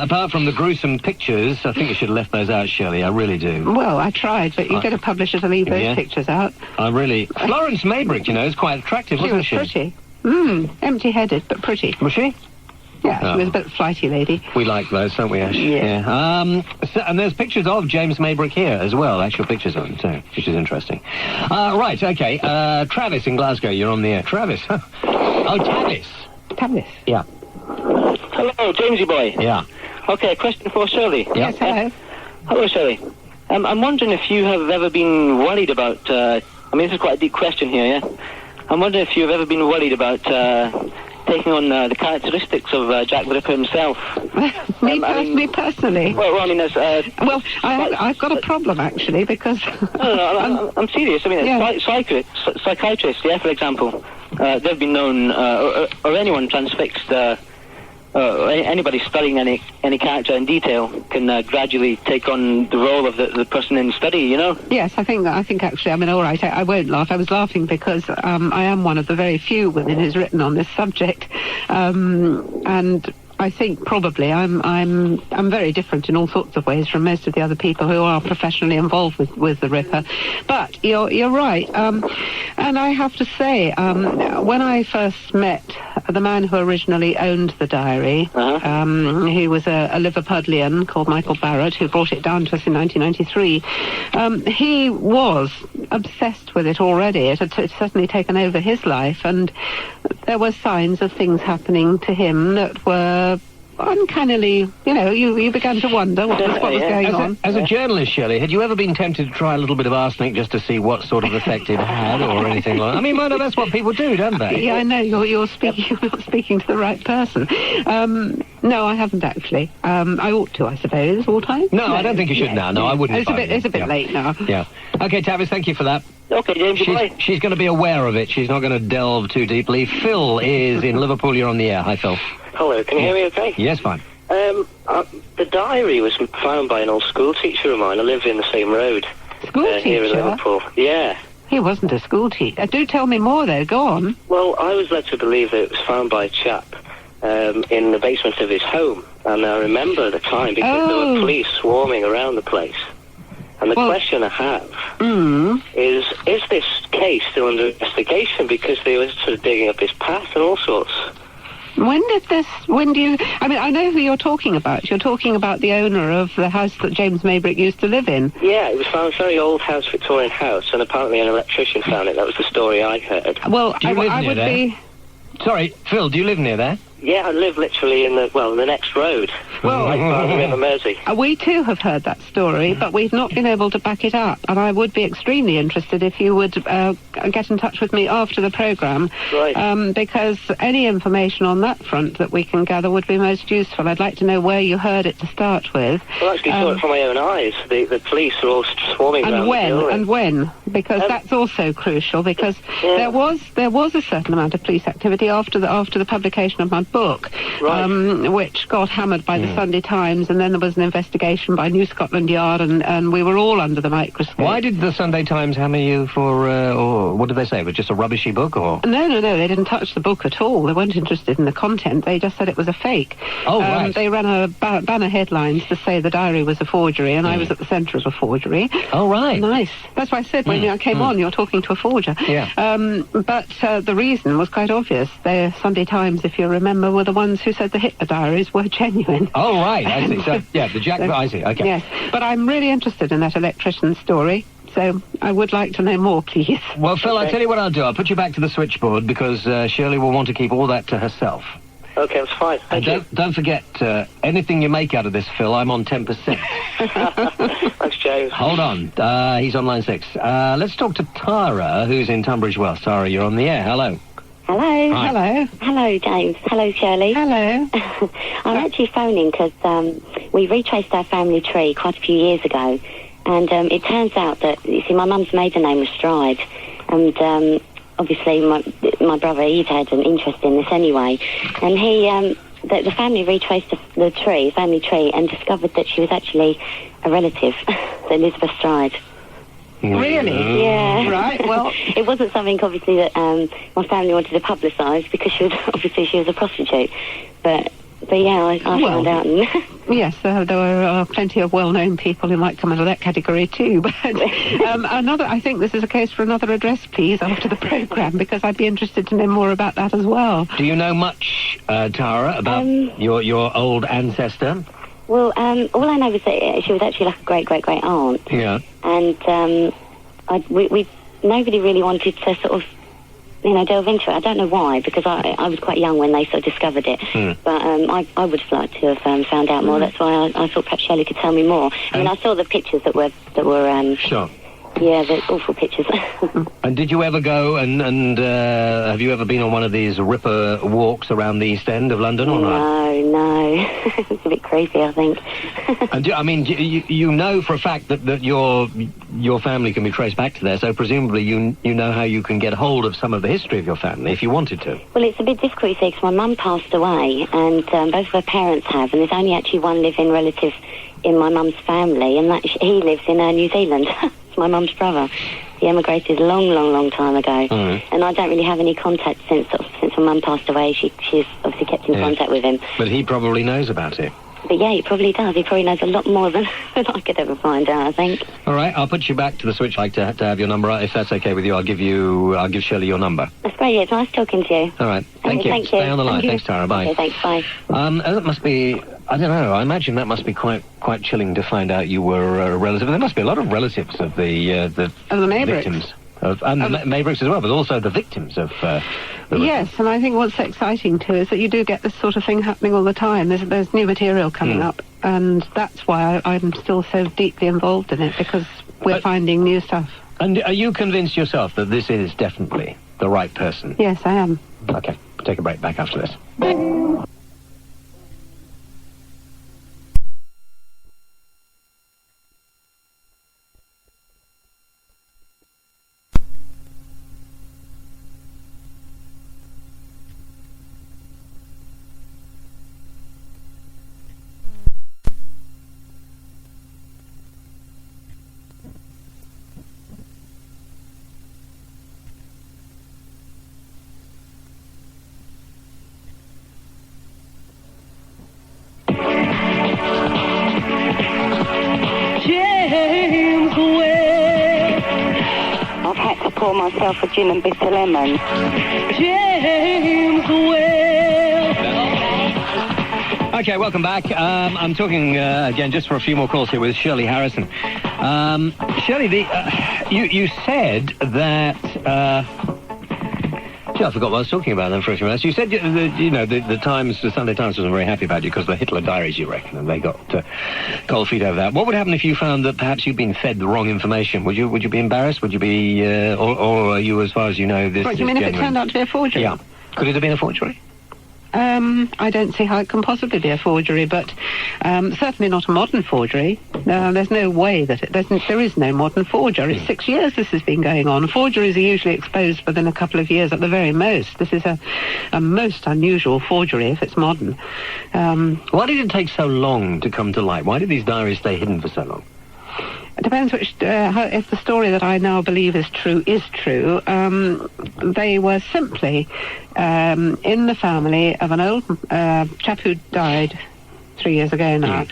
Apart from the gruesome pictures, I think you should have left those out, Shirley. I really do. Well, I tried, but you get a publisher to leave those pictures out. Florence Maybrick, is quite attractive, wasn't she? She was pretty. Empty-headed, but pretty. Was she? Yeah, she was a bit flighty lady. We like those, don't we, Ash? Yeah. And there's pictures of James Maybrick here as well, actual pictures of him too, which is interesting. Right, okay. Travis in Glasgow, you're on the air. Travis. Tavis. Tavis. Yeah. Hello, Jamesy boy. Yeah. Okay, question for Shirley. Yeah. Yes, hello. Hello, Shirley. I'm wondering if you have ever been worried about... this is quite a deep question here, yeah? I'm wondering if you've ever been worried about... taking on the characteristics of Jack the Ripper himself. Me personally? Well, I've got a problem, actually, because... No, I'm serious. Psychiatrists, for example, they've been known, or anyone transfixed... anybody studying any character in detail can gradually take on the role of the person in study, Yes, I think actually, all right, I won't laugh. I was laughing because I am one of the very few women who's written on this subject, and I think probably I'm very different in all sorts of ways from most of the other people who are professionally involved with the Ripper. But you're right, and I have to say, when I first met the man who originally owned the diary, he was a Liverpudlian called Michael Barrett, who brought it down to us in 1993. He was obsessed with it already. It had certainly taken over his life, and there were signs of things happening to him that were uncannily, you began to wonder what was going on. As a journalist, Shirley, had you ever been tempted to try a little bit of arsenic just to see what sort of effect it had or anything like that? That's what people do, don't they? Yeah, I know. You're speaking to the right person. No, I haven't actually. I ought to, I suppose, all time. No, I don't think you should now. No, I wouldn't. It's a bit late now. Yeah. Okay, Tavis, thank you for that. Okay, James, she's going to be aware of it. She's not going to delve too deeply. Phil is in Liverpool. You're on the air. Hi, Phil. Hello, can you hear me okay? Yes, fine. The diary was found by an old school teacher of mine. I live in the same road. School teacher? Here in Liverpool. Yeah. He wasn't a school teacher. Do tell me more, though. Go on. Well, I was led to believe that it was found by a chap in the basement of his home. And I remember the time because there were police swarming around the place. And the question I have is this case still under investigation? Because they were sort of digging up his past and all sorts. When do you... I mean, I know who you're talking about. You're talking about the owner of the house that James Maybrick used to live in. Yeah, it was found a very old house, Victorian house, and apparently an electrician found it. That was the story I heard. Well, I would be... Sorry, Phil, do you live near there? Yeah, I live literally in the next road. Well, right by the River Mersey. We too have heard that story, but we've not been able to back it up. And I would be extremely interested if you would get in touch with me after the programme. Right. Because any information on that front that we can gather would be most useful. I'd like to know where you heard it to start with. Well, I actually saw it from my own eyes. The police were all swarming around the building. And when? Because that's also crucial, because there was a certain amount of police activity after the publication of my book, which got hammered by the Sunday Times, and then there was an investigation by New Scotland Yard, and we were all under the microscope. Why did the Sunday Times hammer you for, or what did they say? It was just a rubbishy book, or...? No, they didn't touch the book at all. They weren't interested in the content. They just said it was a fake. Oh, right. They ran a banner headlines to say the diary was a forgery, and I was at the centre of a forgery. Oh, right. Nice. That's why I said when I came on, you're talking to a forger. Yeah. But the reason was quite obvious. The Sunday Times, if you remember, were the ones who said the Hitler diaries were genuine. Oh, right, I see. So, yeah, the Jack... I see, okay. Yes, but I'm really interested in that electrician story, so I would like to know more, please. Well, Phil, I'll tell you what I'll do. I'll put you back to the switchboard, because Shirley will want to keep all that to herself. Okay, that's fine. Thank you. Don't forget, anything you make out of this, Phil, I'm on 10%. Thanks, James. Hold on. He's on line 6. Let's talk to Tara, who's in Tunbridge Wells. Tara, you're on the air. Hello. Hello. Hi. Hello. Hello, James. Hello, Shirley. Hello. I'm actually phoning because we retraced our family tree quite a few years ago, and it turns out that, you see, my mum's maiden name was Stride, and obviously my brother, he'd had an interest in this anyway, and he... The family retraced the family tree, and discovered that she was actually a relative, Elizabeth Stride. Really? Yeah. Right, well... It wasn't something, obviously, that my family wanted to publicise, because she was a prostitute. But yeah, I found out. Yes, there are plenty of well-known people who might come into that category too. But I think this is a case for another address, please, after the programme, because I'd be interested to know more about that as well. Do you know much, Tara, about your old ancestor? Well, all I know is that she was actually like a great-great-great aunt. Yeah. And nobody really wanted to sort of, delve into it. I don't know why, because I was quite young when they sort of discovered it. But I would have liked to have found out more. That's why I thought perhaps Shirley could tell me more. I mean, I saw the pictures that were sure. Yeah, the awful pictures. And did you ever go and have you ever been on one of these Ripper walks around the East End of London or not? No. It's a bit creepy, I think. And you know for a fact that your family can be traced back to there, so presumably you know how you can get hold of some of the history of your family if you wanted to. Well, it's a bit difficult, you see, because my mum passed away, and both of her parents have, and there's only actually one living relative in my mum's family, and he lives in New Zealand. It's my mum's brother. He emigrated a long time ago, and I don't really have any contact since my mum passed away. She's obviously kept in contact with him. But he probably knows about it. But yeah, he probably does. He probably knows a lot more than I could ever find out, I think. All right, I'll put you back to the switch. I'd like to have your number. If that's okay with you, I'll give Shirley your number. That's great. Yeah, it's nice talking to you. All right, thank you. Thank you. Stay on the line. Thanks, Tara. Bye. Okay, thanks. Bye. That must be. I don't know. I imagine that must be quite chilling to find out you were a relative. There must be a lot of relatives of the Maybritts. victims. And the Maybritts as well, but also the victims of... Yes, and I think what's exciting too is that you do get this sort of thing happening all the time. There's new material coming up, and that's why I'm still so deeply involved in it, because we're finding new stuff. And are you convinced yourself that this is definitely the right person? Yes, I am. Okay, take a break. Back after this. pour myself a gin and bitter lemon. James Will. Okay, welcome back. I'm talking again just for a few more calls here with Shirley Harrison. Shirley, you said that. I forgot what I was talking about then for a few minutes. You said, the Times, the Sunday Times wasn't very happy about you because of the Hitler diaries, you reckon, and they got cold feet over that. What would happen if you found that perhaps you'd been fed the wrong information? Would you be embarrassed? Would you be, or are you, as far as you know, this What is do you mean genuine? if it turned out to be a forgery? Yeah. Could it have been a forgery? I don't see how it can possibly be a forgery, but certainly not a modern forgery. There's no way that there is no modern forger. It's 6 years this has been going on. Forgeries are usually exposed within a couple of years at the very most. This is a most unusual forgery if it's modern. Why did it take so long to come to light? Why did these diaries stay hidden for so long? It depends if the story that I now believe is true. They were simply in the family of an old chap who died 3 years ago now,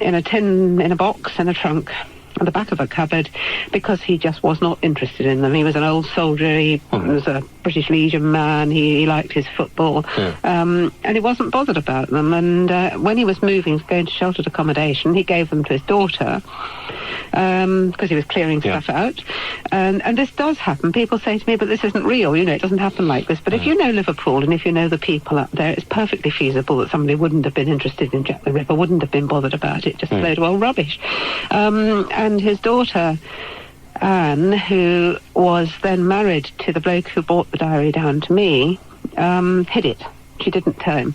in a tin, in a box, in a trunk, at the back of a cupboard, because he just was not interested in them. He was an old soldier, he was a British Legion man, he liked his football, and he wasn't bothered about them. And when he was moving, going to sheltered accommodation, he gave them to his daughter, because he was clearing stuff out. And this does happen. People say to me, but this isn't real, it doesn't happen like this. But if you know Liverpool, and if you know the people up there, it's perfectly feasible that somebody wouldn't have been interested in Jack the Ripper, wouldn't have been bothered about it, just a load of old rubbish. And his daughter, Anne, who was then married to the bloke who brought the diary down to me, hid it. She didn't tell him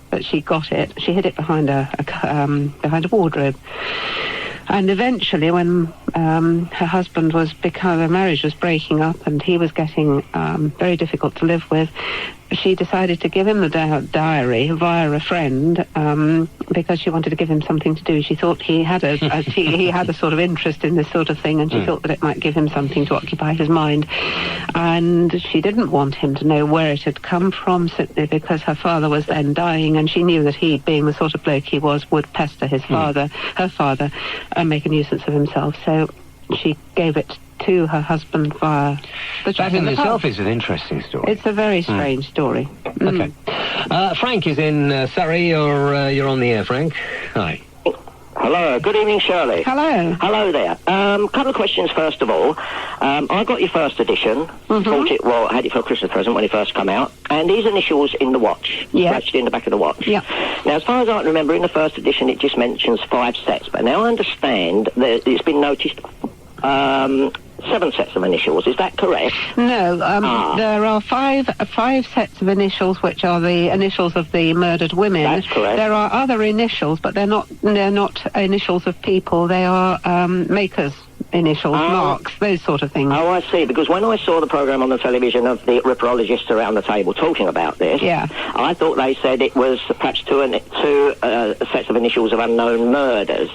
that she got it. She hid it behind a wardrobe. And eventually, when her husband their marriage was breaking up and he was getting very difficult to live with, she decided to give him the diary via a friend because she wanted to give him something to do. She thought he had he had a sort of interest in this sort of thing, and she thought that it might give him something to occupy his mind. And she didn't want him to know where it had come from, simply because her father was then dying, and she knew that he, being the sort of bloke he was, would pester her father, and make a nuisance of himself. So she gave it to her husband via the chat. That in itself is an interesting story. It's a very strange story. Okay. Frank is in Surrey. You're on the air, Frank. Hi. Hello. Good evening, Shirley. Hello. Hello there. Couple of questions first of all. I got your first edition. Bought it, had it for a Christmas present when it first came out. And these initials in the watch. Yeah. Scratched in the back of the watch. Yeah. Now, as far as I can remember, in the first edition it just mentions 5 sets. But now I understand that it's been noticed 7 sets of initials. Is that correct? No, there are 5 sets of initials, which are the initials of the murdered women. That's correct. There are other initials, but they're not initials of people. They are makers' initials, marks, those sort of things. Oh, I see. Because when I saw the programme on the television of the ripperologists around the table talking about this, I thought they said it was perhaps two sets of initials of unknown murders.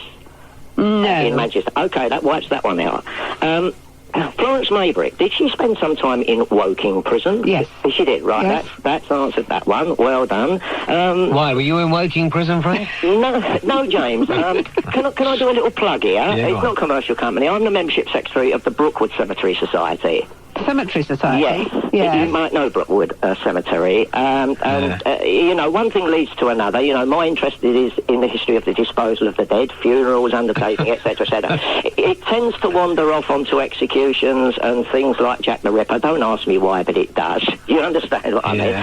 No. In Manchester. Okay, that wipes that one out. Florence Maybrick, did she spend some time in Woking prison? Yes. She did, right. Yes. That's answered that one. Well done. Why, were you in Woking prison, Frank? No, James. Can I do a little plug here? Yeah, it's not a commercial company. I'm the membership secretary of the Brookwood Cemetery Society. Cemetery Society? Yes. Yeah. You might know Brookwood Cemetery. One thing leads to another. My interest is in the history of the disposal of the dead, funerals, undertaking, etc., etc. It tends to wander off onto executions and things like Jack the Ripper. Don't ask me why, but it does. You understand what I mean?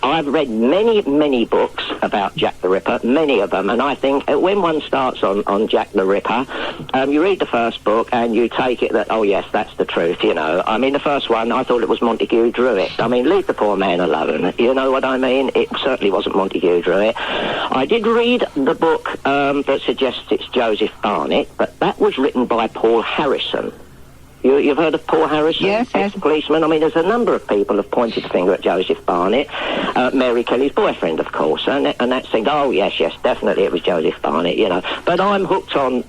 I've read many, many books about Jack the Ripper, many of them, and I think when one starts on Jack the Ripper, you read the first book and you take it that, oh yes, that's the truth, I mean, the first one, I thought it was Montague Druitt. I mean, leave the poor man alone. You know what I mean? It certainly wasn't Montague Druitt. I did read the book that suggests it's Joseph Barnett, but that was written by Paul Harrison. You've heard of Paul Harrison? Yes. Ex-policeman. I mean, there's a number of people have pointed the finger at Joseph Barnett. Mary Kelly's boyfriend, of course, and that saying, oh yes, definitely it was Joseph Barnett, But I'm hooked on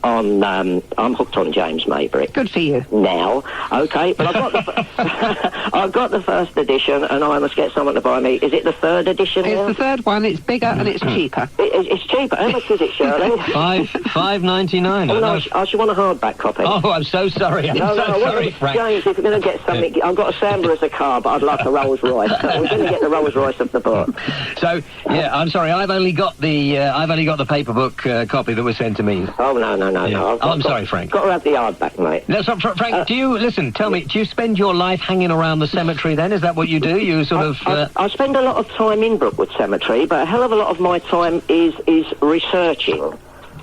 James Maybrick. Good for you. Now, okay, but I've I've got the first edition, and I must get someone to buy me. Is it the third edition? It's the third one. It's bigger and it's cheaper. It's cheaper. How much is it, Shirley? $5.99. Oh, no, I should want a hardback copy. Oh, I'm so sorry. I'm so sorry, Frank. James, if you're going to get something, I've got a Samba as a car, but I'd like a Rolls Royce. So we're going to get the Rolls Royce of the book. So, yeah, I'm sorry. I've only got the paper book copy that was sent to me. Oh no. Yeah. I'm sorry, Frank. Got to have the hardback, mate. No, so, Frank, do you listen? Tell me, do you spend your life hanging around the cemetery? Then is that what you do? You sort of. I spend a lot of time in Brookwood Cemetery, but a hell of a lot of my time is researching.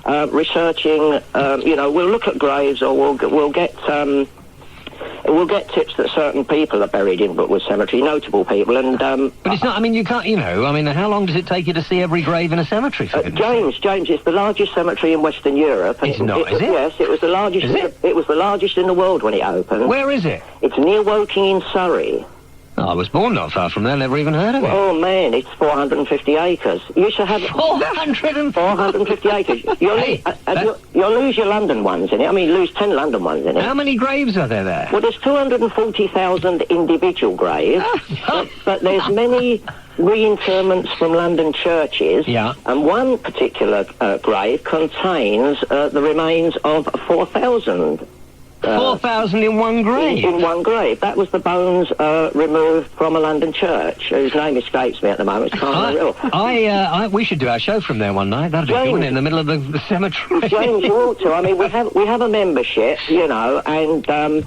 We'll look at graves, or we'll get tips that certain people are buried in Brookwood Cemetery, notable people, and... But it's not, I mean, you can't, how long does it take you to see every grave in a cemetery, for goodness sake? James, it's the largest cemetery in Western Europe. It's not, is it? Yes, it was the largest... It was the largest in the world when it opened. Where is it? It's near Woking in Surrey. Oh, I was born not far from there, never even heard of it. Oh, man, it's 450 acres. You should have... 450 acres. You'll lose your London ones in it. I mean, lose 10 London ones in it. How many graves are there? Well, there's 240,000 individual graves, but there's many reinterments from London churches, and one particular grave contains the remains of 4,000. 4,000 in one grave? In one grave. That was the bones removed from a London church, whose name escapes me at the moment. We should do our show from there one night. That'd be good, in the middle of the cemetery. James, you ought to. I mean, we have a membership, and...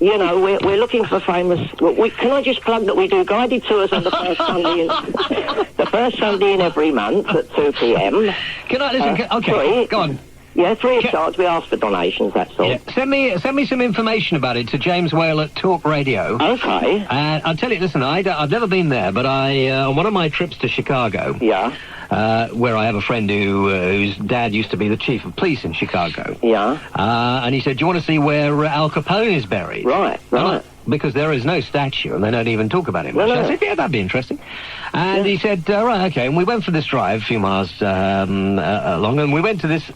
we're looking for famous... can I just plug that we do guided tours on the first Sunday in every month at 2 p.m. Can I listen? Okay, go on. Yeah, free of charge. We ask for donations, that's all. Yeah. Send me some information about it to James Whale at Talk Radio. Okay. I'll tell you, listen, I've never been there, but on one of my trips to Chicago... Yeah. Where I have a friend whose dad used to be the chief of police in Chicago. Yeah. And he said, do you want to see where Al Capone is buried? Right. Because there is no statue, and they don't even talk about him much. I said, yeah, that'd be interesting. And he said, right, okay. And we went for this drive a few miles along, and we went to this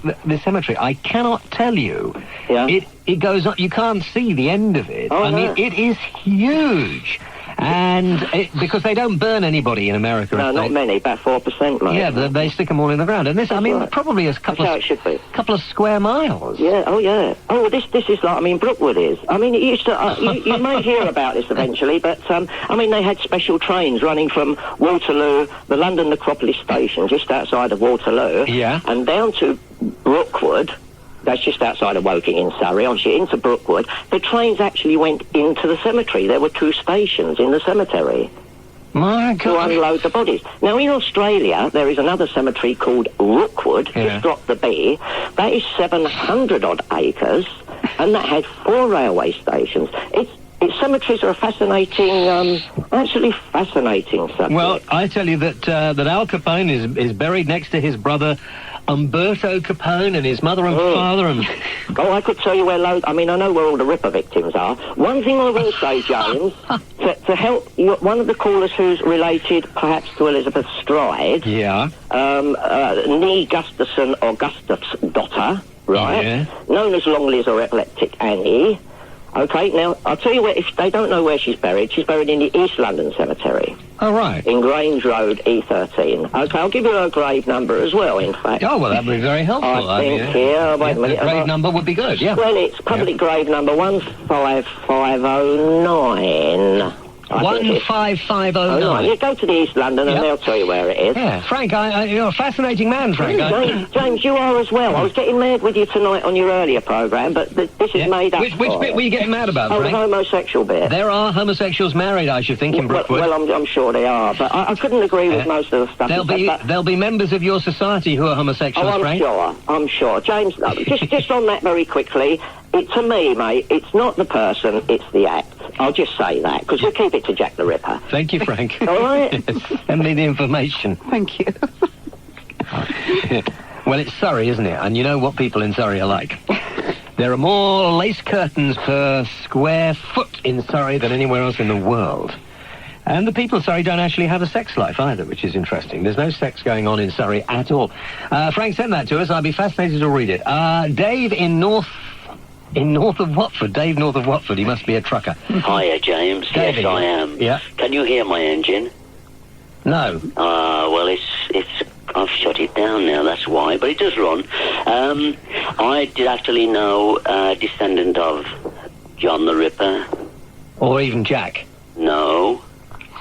cemetery. I cannot tell you. Yeah. It goes on. You can't see the end of it. I mean, it is huge. And because they don't burn anybody in America. No, not many, about 4%, mate. Yeah, they stick them all in the ground. And this, probably is a couple of square miles. Yeah, Oh, this is like, Brookwood is. I mean, it used to, you may hear about this eventually, but, they had special trains running from Waterloo, the London Necropolis station, just outside of Waterloo. Yeah. And down to Brookwood. That's just outside of Woking in Surrey, obviously into Brookwood. The trains actually went into the cemetery. There were 2 stations in the cemetery. My God. To unload the bodies. Now, in Australia, there is another cemetery called Rookwood, just drop the B. That is 700-odd acres, and that had 4 railway stations. Cemeteries are a fascinating, absolutely fascinating subject. Well, I tell you that Al Capone is buried next to his brother Umberto Capone and his mother and father. I could tell you where I know where all the Ripper victims are. One thing I will say, James, to help one of the callers who's related perhaps to Elizabeth Stride, Nee Gustafson or Gustaf's daughter, right, known as Longley's or Epileptic Annie. Okay, now, I'll tell you where, if they don't know where she's buried in the East London Cemetery. Oh, right. In Grange Road, E13. Okay, I'll give you her grave number as well, in fact. Oh, well, that would be very helpful. I think here, wait a minute. The grave number would be good, yeah. Well, it's public grave number 15509. 15509. You go to the East London and they'll tell you where it is. Yeah, Frank, you're a fascinating man, Frank. James, you are as well. I was getting mad with you tonight on your earlier programme, but this is made up. Which bit were you getting mad about, Frank? The homosexual bit. There are homosexuals married, I should think, in Brookwood. Well, I'm sure they are, but I couldn't agree with most of the stuff. There'll be members of your society who are homosexuals, Frank. I'm sure. James, just on that very quickly, to me, mate, it's not the person, it's the act. I'll just say that, because we'll keep it to Jack the Ripper. Thank you, Frank. All right? Yes, send me the information. Thank you. Well, it's Surrey, isn't it? And you know what people in Surrey are like. There are more lace curtains per square foot in Surrey than anywhere else in the world. And the people of Surrey don't actually have a sex life either, which is interesting. There's no sex going on in Surrey at all. Frank, send that to us. I'd be fascinated to read it. Dave in North In north of Watford? Dave, north of Watford. He must be a trucker. Hiya, James. David. Yes, I am. Yeah. Can you hear my engine? No. Well, I've shut it down now, that's why, but it does run. I did actually know a descendant of John the Ripper. Or even Jack? No,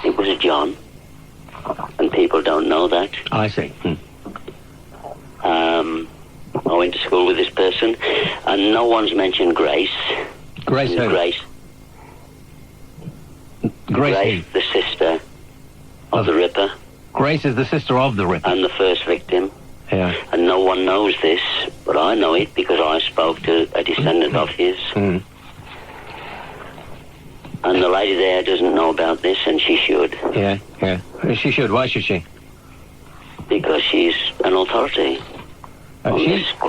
it was a John, and people don't know that. I see. I went to school with this person, and no one's mentioned Grace. Grace who? Grace, Grace the sister of the Ripper. Grace is the sister of the Ripper. And the first victim. Yeah. And no one knows this, but I know it because I spoke to a descendant of his. Mm. And the lady there doesn't know about this, and she should. Yeah. She should. Why should she? Because she's an authority.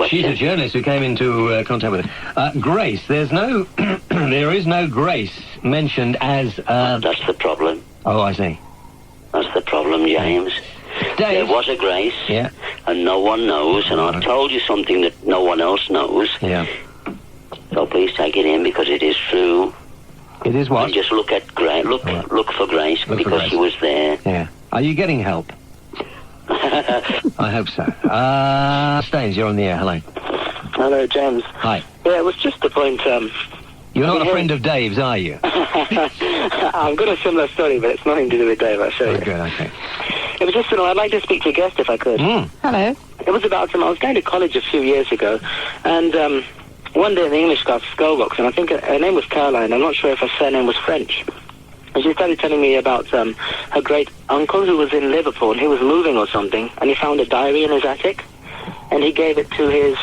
She's a journalist who came into contact with it. Grace, there is no Grace mentioned as... That's the problem. Oh, I see. That's the problem, James. Dave. There was a Grace, yeah, and no one knows, and I've told you something that no one else knows. Yeah. So please take it in, because it is true. It is what? And just look at Grace. Look for Grace, because she was there. Yeah. Are you getting help? I hope so. Staines, you're on the air. Hello. Hello, James. Hi. Yeah, it was just a point. You're not a friend of Dave's, are you? I've got a similar story, but it's nothing to do with Dave, I'll show you. Good, okay. It was just, I'd like to speak to a guest if I could. Hello. It was about, I was going to college a few years ago, and one day in the English class, Skullbox, and I think her name was Caroline. I'm not sure if her surname was French. And she started telling me about her great uncle who was in Liverpool, and he was moving or something, and he found a diary in his attic, and he gave it to his,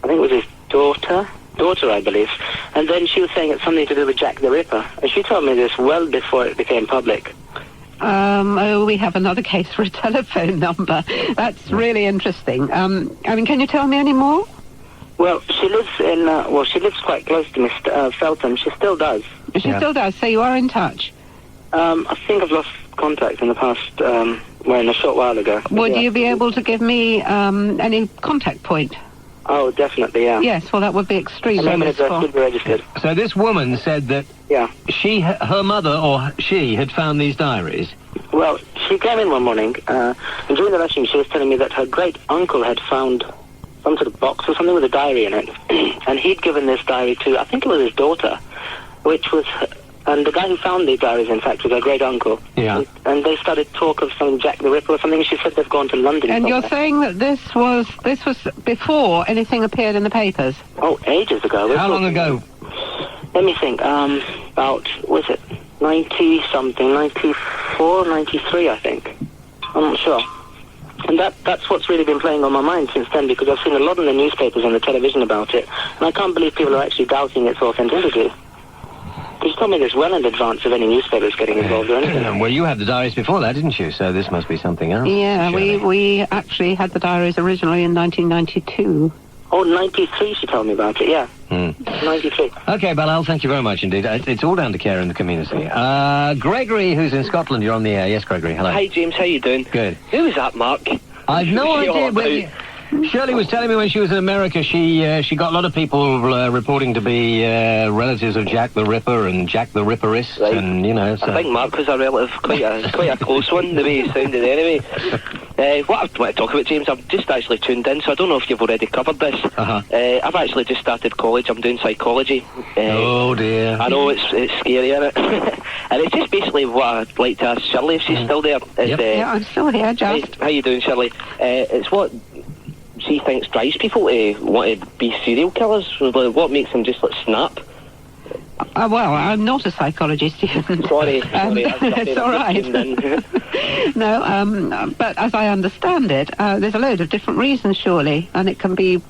I think it was his daughter, I believe. And then she was saying it's something to do with Jack the Ripper. And she told me this well before it became public. We have another case for a telephone number. That's really interesting. Can you tell me any more? Well, she lives she lives quite close to Mr. Feltham. She still does. She still does, so you are in touch? I think I've lost contact in the past, in a short while ago. Would you be able to give me any contact point? Oh, definitely, yeah. Yes, well, that would be extremely useful. Name and address should be registered. So this woman said that her mother or she had found these diaries? Well, she came in one morning, and during the lesson she was telling me that her great-uncle had found some sort of box or something with a diary in it, and he'd given this diary to, I think it was his daughter, and the guy who found the diaries, in fact, was her great-uncle. Yeah. And they started talk of some Jack the Ripper or something. She said they've gone to London. And you're saying that this was before anything appeared in the papers? Oh, ages ago. How long ago? Let me think. About, was it 90-something, 94, 93, I think. I'm not sure. And that's what's really been playing on my mind since then, because I've seen a lot in the newspapers and the television about it, and I can't believe people are actually doubting its authenticity. You told me this well in advance of any newspapers getting involved or anything. Well, you had the diaries before that, didn't you? So this must be something else. Yeah, we actually had the diaries originally in 1992. Oh, 93 she told me about it, yeah. 93. Okay, Balal, thank you very much indeed. It's all down to care in the community. Gregory, who's in Scotland, you're on the air. Yes, Gregory, hello. Hey, James, how you doing? Good. Who is that, Mark? I've no idea. Shirley was telling me when she was in America, she got a lot of people reporting to be relatives of Jack the Ripper and Jack the Ripperist, right. And So. I think Mark was a relative, quite a close one, the way he sounded anyway. What I want to talk about, James, I've just actually tuned in, so I don't know if you've already covered this. I've actually just started college. I'm doing psychology. Oh dear. I know it's scary, isn't it? And it's just basically what I'd like to ask Shirley if she's still there. Yeah, I'm still here, just. How you doing, Shirley? It's what she thinks drives people to want to be serial killers. What makes them just snap? Well, I'm not a psychology student. Sorry. It's all right. No, but as I understand it, there's a load of different reasons, surely, and it can be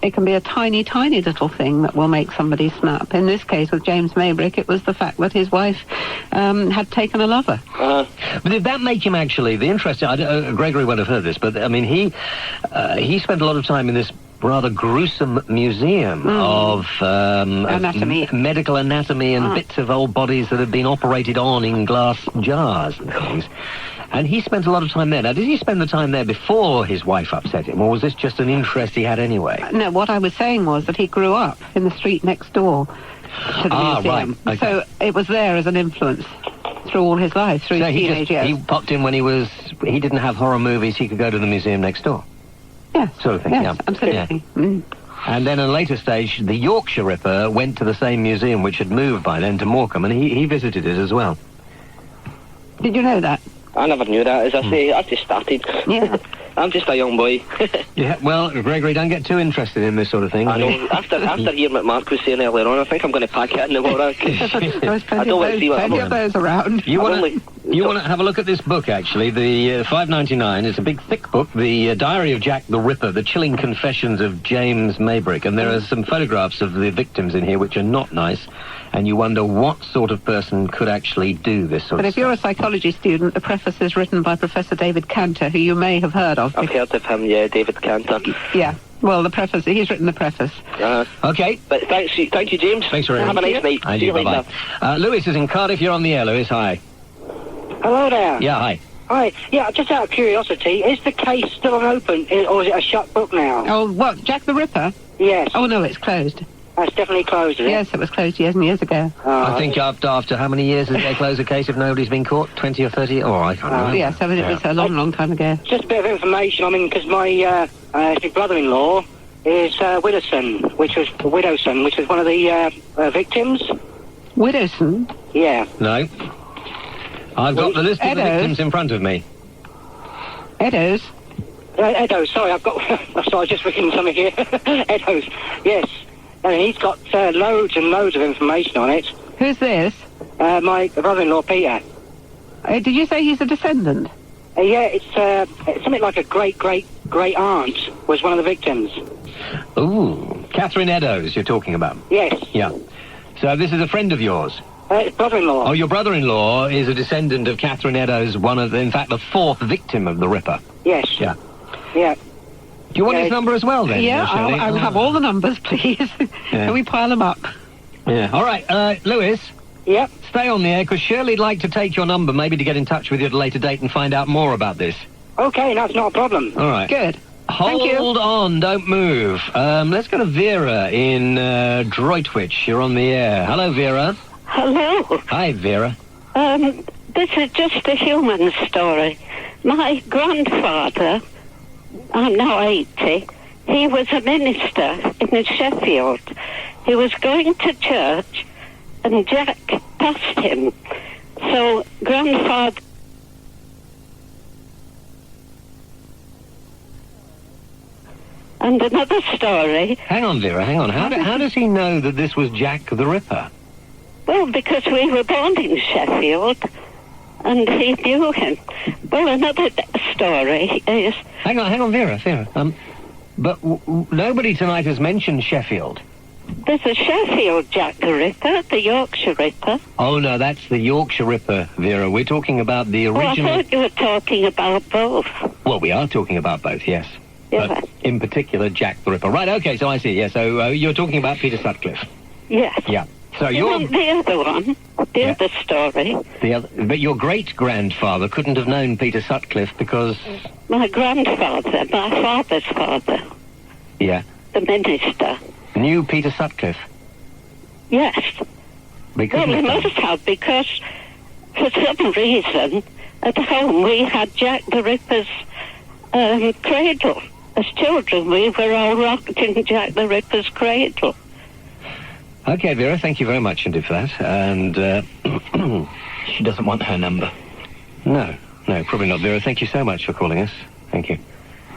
a tiny, tiny little thing that will make somebody snap. In this case, with James Maybrick, it was the fact that his wife had taken a lover. But did that make him actually the interesting? Gregory won't have heard this, but I mean, he spent a lot of time in this rather gruesome museum of medical anatomy and bits of old bodies that had been operated on in glass jars and things. And he spent a lot of time there. Now, did he spend the time there before his wife upset him, or was this just an interest he had anyway? No, what I was saying was that he grew up in the street next door to the museum. Right. Okay. So it was there as an influence through all his life, through his teenage years. He popped in when he didn't have horror movies, he could go to the museum next door. Yes. Sort of thing, yes, absolutely. Yeah. Mm. And then at a later stage, the Yorkshire Ripper went to the same museum, which had moved by then to Morecambe, and he visited it as well. Did you know that? I never knew that. As I say, I've just started. Yeah. I'm just a young boy. Yeah, well, Gregory, don't get too interested in this sort of thing. I know. After hearing what Mark was saying earlier on, I think I'm going to pack it in the water. I don't want to see what plenty of those around. You want to have a look at this book, actually, the $5.99. It's a big, thick book, the Diary of Jack the Ripper, the chilling confessions of James Maybrick. And there are some photographs of the victims in here which are not nice. And you wonder what sort of person could actually do this sort of stuff. But if you're a psychology student, the preface is written by Professor David Cantor, who you may have heard of. I've heard of him, yeah, David Cantor. Yeah. Well, the preface, he's written the preface. Okay. But thank you, James. Thanks very much. Have a nice night. See you later. Lewis is in Cardiff. You're on the air, Lewis. Hi. Hello there. Yeah, hi. Hi. Yeah, just out of curiosity, is the case still open, or is it a shut book now? Oh, what, Jack the Ripper? Yes. Oh, no, it's closed. That's definitely closed, is it? Yes, it was closed years and years ago. I think after how many years did they close a case if nobody's been caught? 20 or 30? Oh, I can't remember. Yes, I mean, it was a long, long time ago. Just a bit of information, I mean, because my brother-in-law is Widowson, which was one of the victims. Widowson? Yeah. No. I've got the list of the victims in front of me. Eddowes? Eddowes, sorry, I was just looking at something here. Eddowes, yes. And he's got loads and loads of information on it. Who's this? My brother-in-law, Peter. Did you say he's a descendant? Yeah, it's something like a great-great-great-aunt was one of the victims. Ooh, Catherine Eddowes you're talking about? Yes. Yeah. So this is a friend of yours? Brother-in-law. Oh, your brother-in-law is a descendant of Catherine Eddowes, in fact, the fourth victim of the Ripper. Yes. Yeah. Yeah. Do you want his number as well, then? Yeah, I'll have all the numbers, please. Can we pile them up? Yeah. All right, Lewis. Yep. Stay on the air, because Shirley'd like to take your number, maybe to get in touch with you at a later date and find out more about this. Okay, that's not a problem. All right. Good. Hold on, don't move. Let's go to Vera in Droitwich. You're on the air. Hello, Vera. Hello. Hi, Vera. This is just a human story. My grandfather, I'm now 80, he was a minister in Sheffield. He was going to church and Jack passed him. So grandfather... And another story... Hang on, Vera, hang on. How does he know that this was Jack the Ripper? Well, because we were born in Sheffield, and he knew him. Well, another story is... Hang on, Vera. But nobody tonight has mentioned Sheffield. There's a Sheffield Jack the Ripper, the Yorkshire Ripper. Oh, no, that's the Yorkshire Ripper, Vera. We're talking about the original... Well, I thought you were talking about both. Well, we are talking about both, yes. Yeah. But in particular, Jack the Ripper. Right, okay, so I see. Yeah, so you're talking about Peter Sutcliffe. Yes. Yeah. So you're... The other one, other story. But your great-grandfather couldn't have known Peter Sutcliffe because... My grandfather, my father's father. Yeah. The minister. Knew Peter Sutcliffe? Yes. Because well, he must have, because for some reason, at home we had Jack the Ripper's cradle. As children, we were all rocked in Jack the Ripper's cradle. Okay, Vera, thank you very much indeed for that. And she doesn't want her number. No, probably not, Vera. Thank you so much for calling us. Thank you.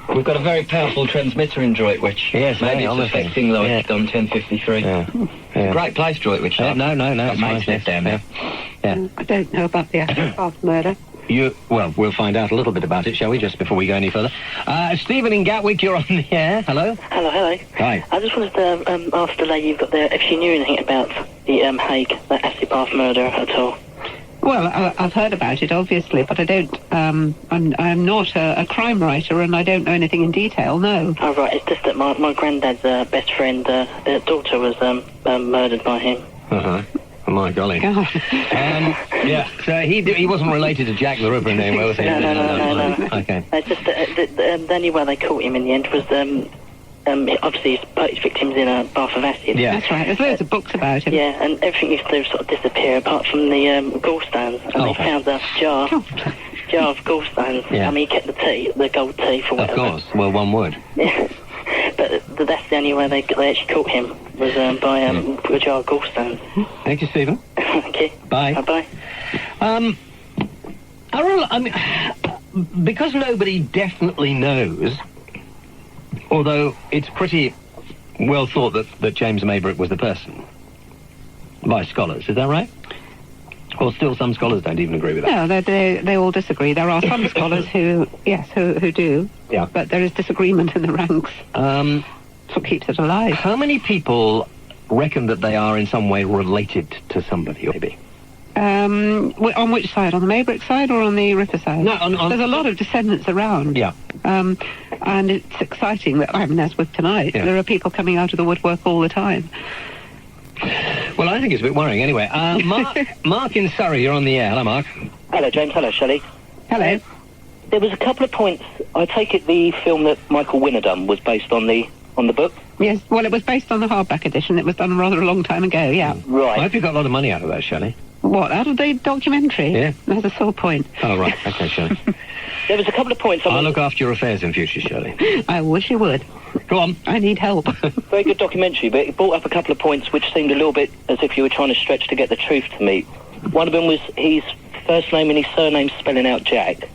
We've got a very powerful transmitter in Droitwich. Yes, maybe it's affecting Lloyd on 1053. Yeah. It's a great place, Droitwich. No, it's nice nice down there. Yeah. I don't know about the Ashley murder. Well, we'll find out a little bit about it, shall we, just before we go any further. Stephen in Gatwick, you're on the air. Hello. Hello. Hi. I just wanted to ask the lady you've got there if she knew anything about the Hague, the Ashley Bath murder at all. Well, I've heard about it, obviously, but I don't... I'm not a crime writer, and I don't know anything in detail, no. Oh, right. It's just that my granddad's best friend, daughter was murdered by him. Uh-huh. my golly. Yeah, so he wasn't related to Jack the Ripper in any way, was he? No. Okay. It's just the only way they caught him in the end was obviously he's put his victims in a bath of acid. Yeah, that's right. There's loads of books about him. Yeah, and everything used to sort of disappear apart from the gallstones. And they found a jar of gallstones. Yeah. I mean, he kept the gold teeth or whatever. Of course. Well, one would. Yeah. But that's the only way they actually caught him was by a jar of gallstones. Thank you, Stephen. Okay. Bye. Bye. I mean, because nobody definitely knows, although it's pretty well thought that James Maybrick was the person by scholars. Is that right? Or still some scholars don't even agree with that? No, they all disagree. There are some scholars who do. Yeah. But there is disagreement in the ranks. That's what keeps it alive. How many people reckon that they are in some way related to somebody, maybe? On which side? On the Maybrick side or on the Ripper side? No, on There's a lot of descendants around. Yeah. And it's exciting that, I mean, as with tonight, there are people coming out of the woodwork all the time. Well, I think it's a bit worrying. Anyway, Mark in Surrey, you're on the air. Hello, Mark. Hello, James. Hello, Shelley. Hello. There was a couple of points. I take it the film that Michael Winner done was based on the book? Yes, well, it was based on the hardback edition. It was done rather a long time ago, yeah. Right. I hope you got a lot of money out of that, Shelley. What, out of the documentary? Yeah. That's the sole point. Oh, right. Okay, Shelley. There was a couple of points. I'll look after your affairs in future, Shelley. I wish you would. Go on. I need help. Very good documentary, but it brought up a couple of points which seemed a little bit as if you were trying to stretch to get the truth to me. One of them was his first name and his surname spelling out Jack.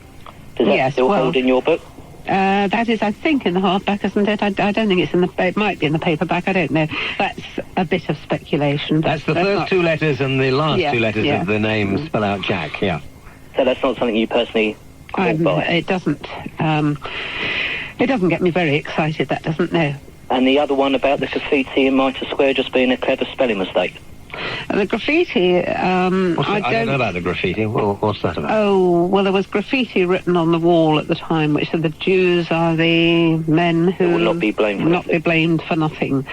Does that still hold in your book? That is, I think, in the hardback, isn't it? I don't think it's in the... It might be in the paperback, I don't know. That's a bit of speculation. That's the first two letters and the last two letters of the name spell out Jack, yeah. So that's not something you personally hold by? It doesn't... it doesn't get me very excited, that doesn't, no. And the other one about the graffiti in Mitre Square just being a clever spelling mistake? The graffiti, I don't know about the graffiti. What's that about? Oh, well, there was graffiti written on the wall at the time, which said the Jews are the men who will not be blamed for nothing,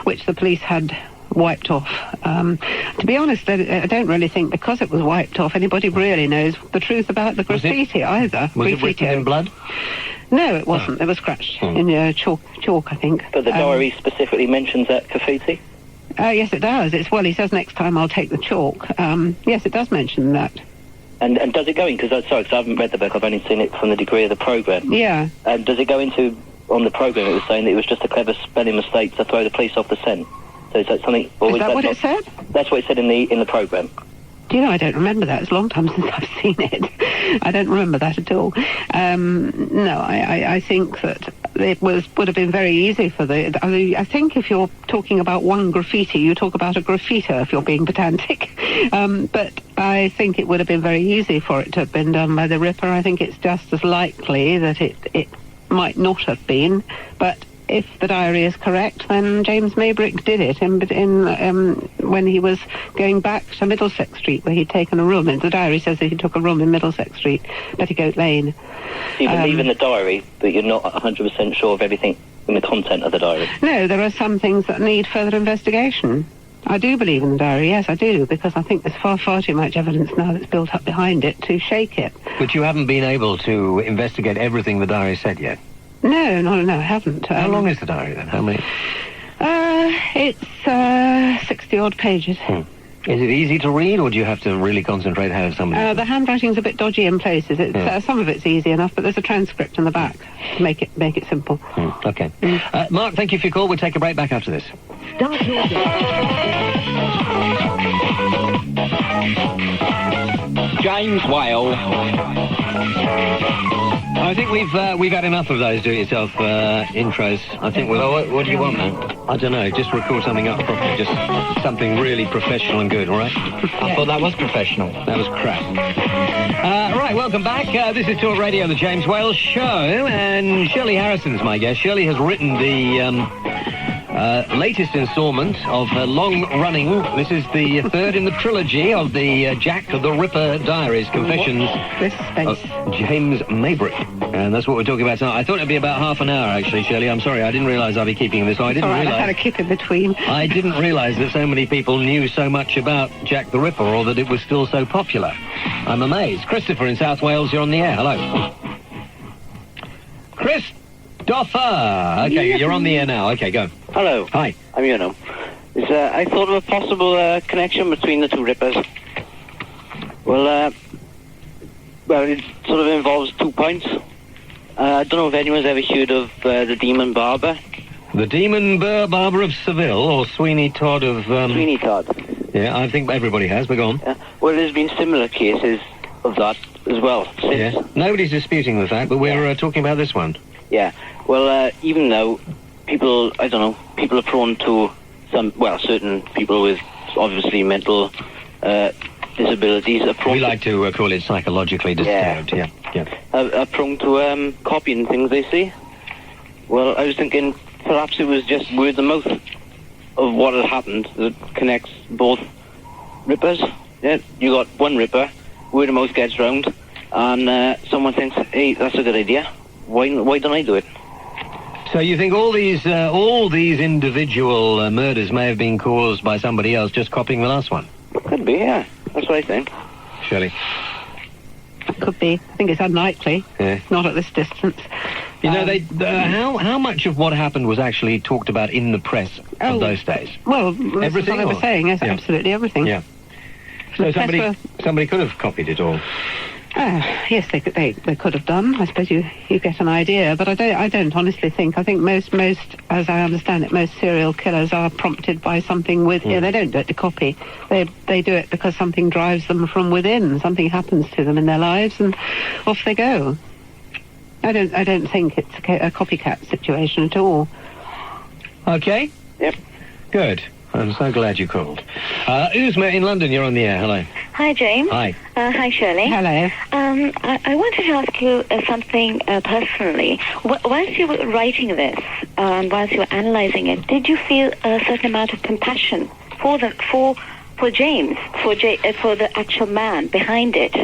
which the police had wiped off. To be honest, I don't really think, because it was wiped off, anybody really knows the truth about the graffiti either. Was it written in blood? No, it wasn't. It was scratched in chalk, I think. But the diary specifically mentions that graffiti? Yes, it does. He says next time I'll take the chalk. Yes, it does mention that. And does it go in, because I haven't read the book, I've only seen it from the degree of the programme. Yeah. And does it go into, on the programme it was saying that it was just a clever spelling mistake to throw the police off the scent? So is that something... Or is that what it said? That's what it said in the programme. Do you know, I don't remember that. It's a long time since I've seen it. I don't remember that at all. No, I think that it would have been very easy for I think if you're talking about one graffiti, you talk about a graffiter if you're being pedantic. But I think it would have been very easy for it to have been done by the Ripper. I think it's just as likely that it might not have been, but if the diary is correct, then James Maybrick did it when he was going back to Middlesex Street, where he'd taken a room. And the diary says that he took a room in Middlesex Street, Petticoat Lane. So you believe in the diary, but you're not 100% sure of everything in the content of the diary? No, there are some things that need further investigation. I do believe in the diary, yes, I do, because I think there's far too much evidence now that's built up behind it to shake it. But you haven't been able to investigate everything the diary said yet? No, I haven't. How long is the diary then? How many? It's 60-odd pages. Is it easy to read, or do you have to really concentrate how somebody... The handwriting's a bit dodgy in places. Some of it's easy enough, but there's a transcript in the back to make it simple. Okay. Mark, thank you for your call. We'll take a break back after this. Start your James Whale. I think we've had enough of those do-it-yourself intros. I think what do you want, man? I don't know. Just record something up properly. Just something really professional and good, all right? I thought that was professional. That was crap. Right, welcome back. This is Talk Radio, the James Whale Show, and Shirley Harrison's my guest. Shirley has written the latest instalment of her long-running, this is the third in the trilogy of the Jack the Ripper Diaries, Confessions of James Maybrick. And that's what we're talking about tonight. I thought it'd be about half an hour, actually, Shirley. I'm sorry, I didn't realise I'd be keeping this. I didn't realise... I had a kick in between. I didn't realise that so many people knew so much about Jack the Ripper, or that it was still so popular. I'm amazed. Christopher in South Wales, you're on the air. Hello. Christopher! Okay, you're on the air now. Okay, go. Hello. Hi. I'm here now. I thought of a possible connection between the two Rippers. Well, it sort of involves 2 points. I don't know if anyone's ever heard of the Demon Barber. The Demon Barber of Seville, or Sweeney Todd of... Sweeney Todd. Yeah, I think everybody has, but go on. Well, there's been similar cases of that as well. Yes. Nobody's disputing the fact, but we're talking about this one. Yeah. Well, even though people are prone to certain people with obviously mental disabilities are prone we like to call it psychologically disturbed, are prone to copying things they see. Well, I was thinking perhaps it was just word of mouth of what had happened that connects both Rippers. Yeah, you got one Ripper, word of mouth gets round, and someone thinks, hey, that's a good idea. Why don't I do it? So you think all these individual murders may have been caused by somebody else just copying the last one? Could be, yeah. That's what I think. Shirley? Could be. I think it's unlikely. Yeah. Not at this distance. You know, how much of what happened was actually talked about in the press of those days? Well, everything. What I was saying, yes, absolutely everything. Yeah. So somebody could have copied it all. Yes, they could have done. I suppose you get an idea, but I don't honestly think. I think most, as I understand it, most serial killers are prompted by something within. They don't do it to copy. They do it because something drives them from within. Something happens to them in their lives, and off they go. I don't think it's a copycat situation at all. Okay. Yep. Good. I'm so glad you called. Uzma in London, you're on the air. Hello. Hi, James. Hi. Hi, Shirley. Hello. I wanted to ask you something personally. Whilst you were writing this, whilst you were analysing it, did you feel a certain amount of compassion for James, for the actual man behind it?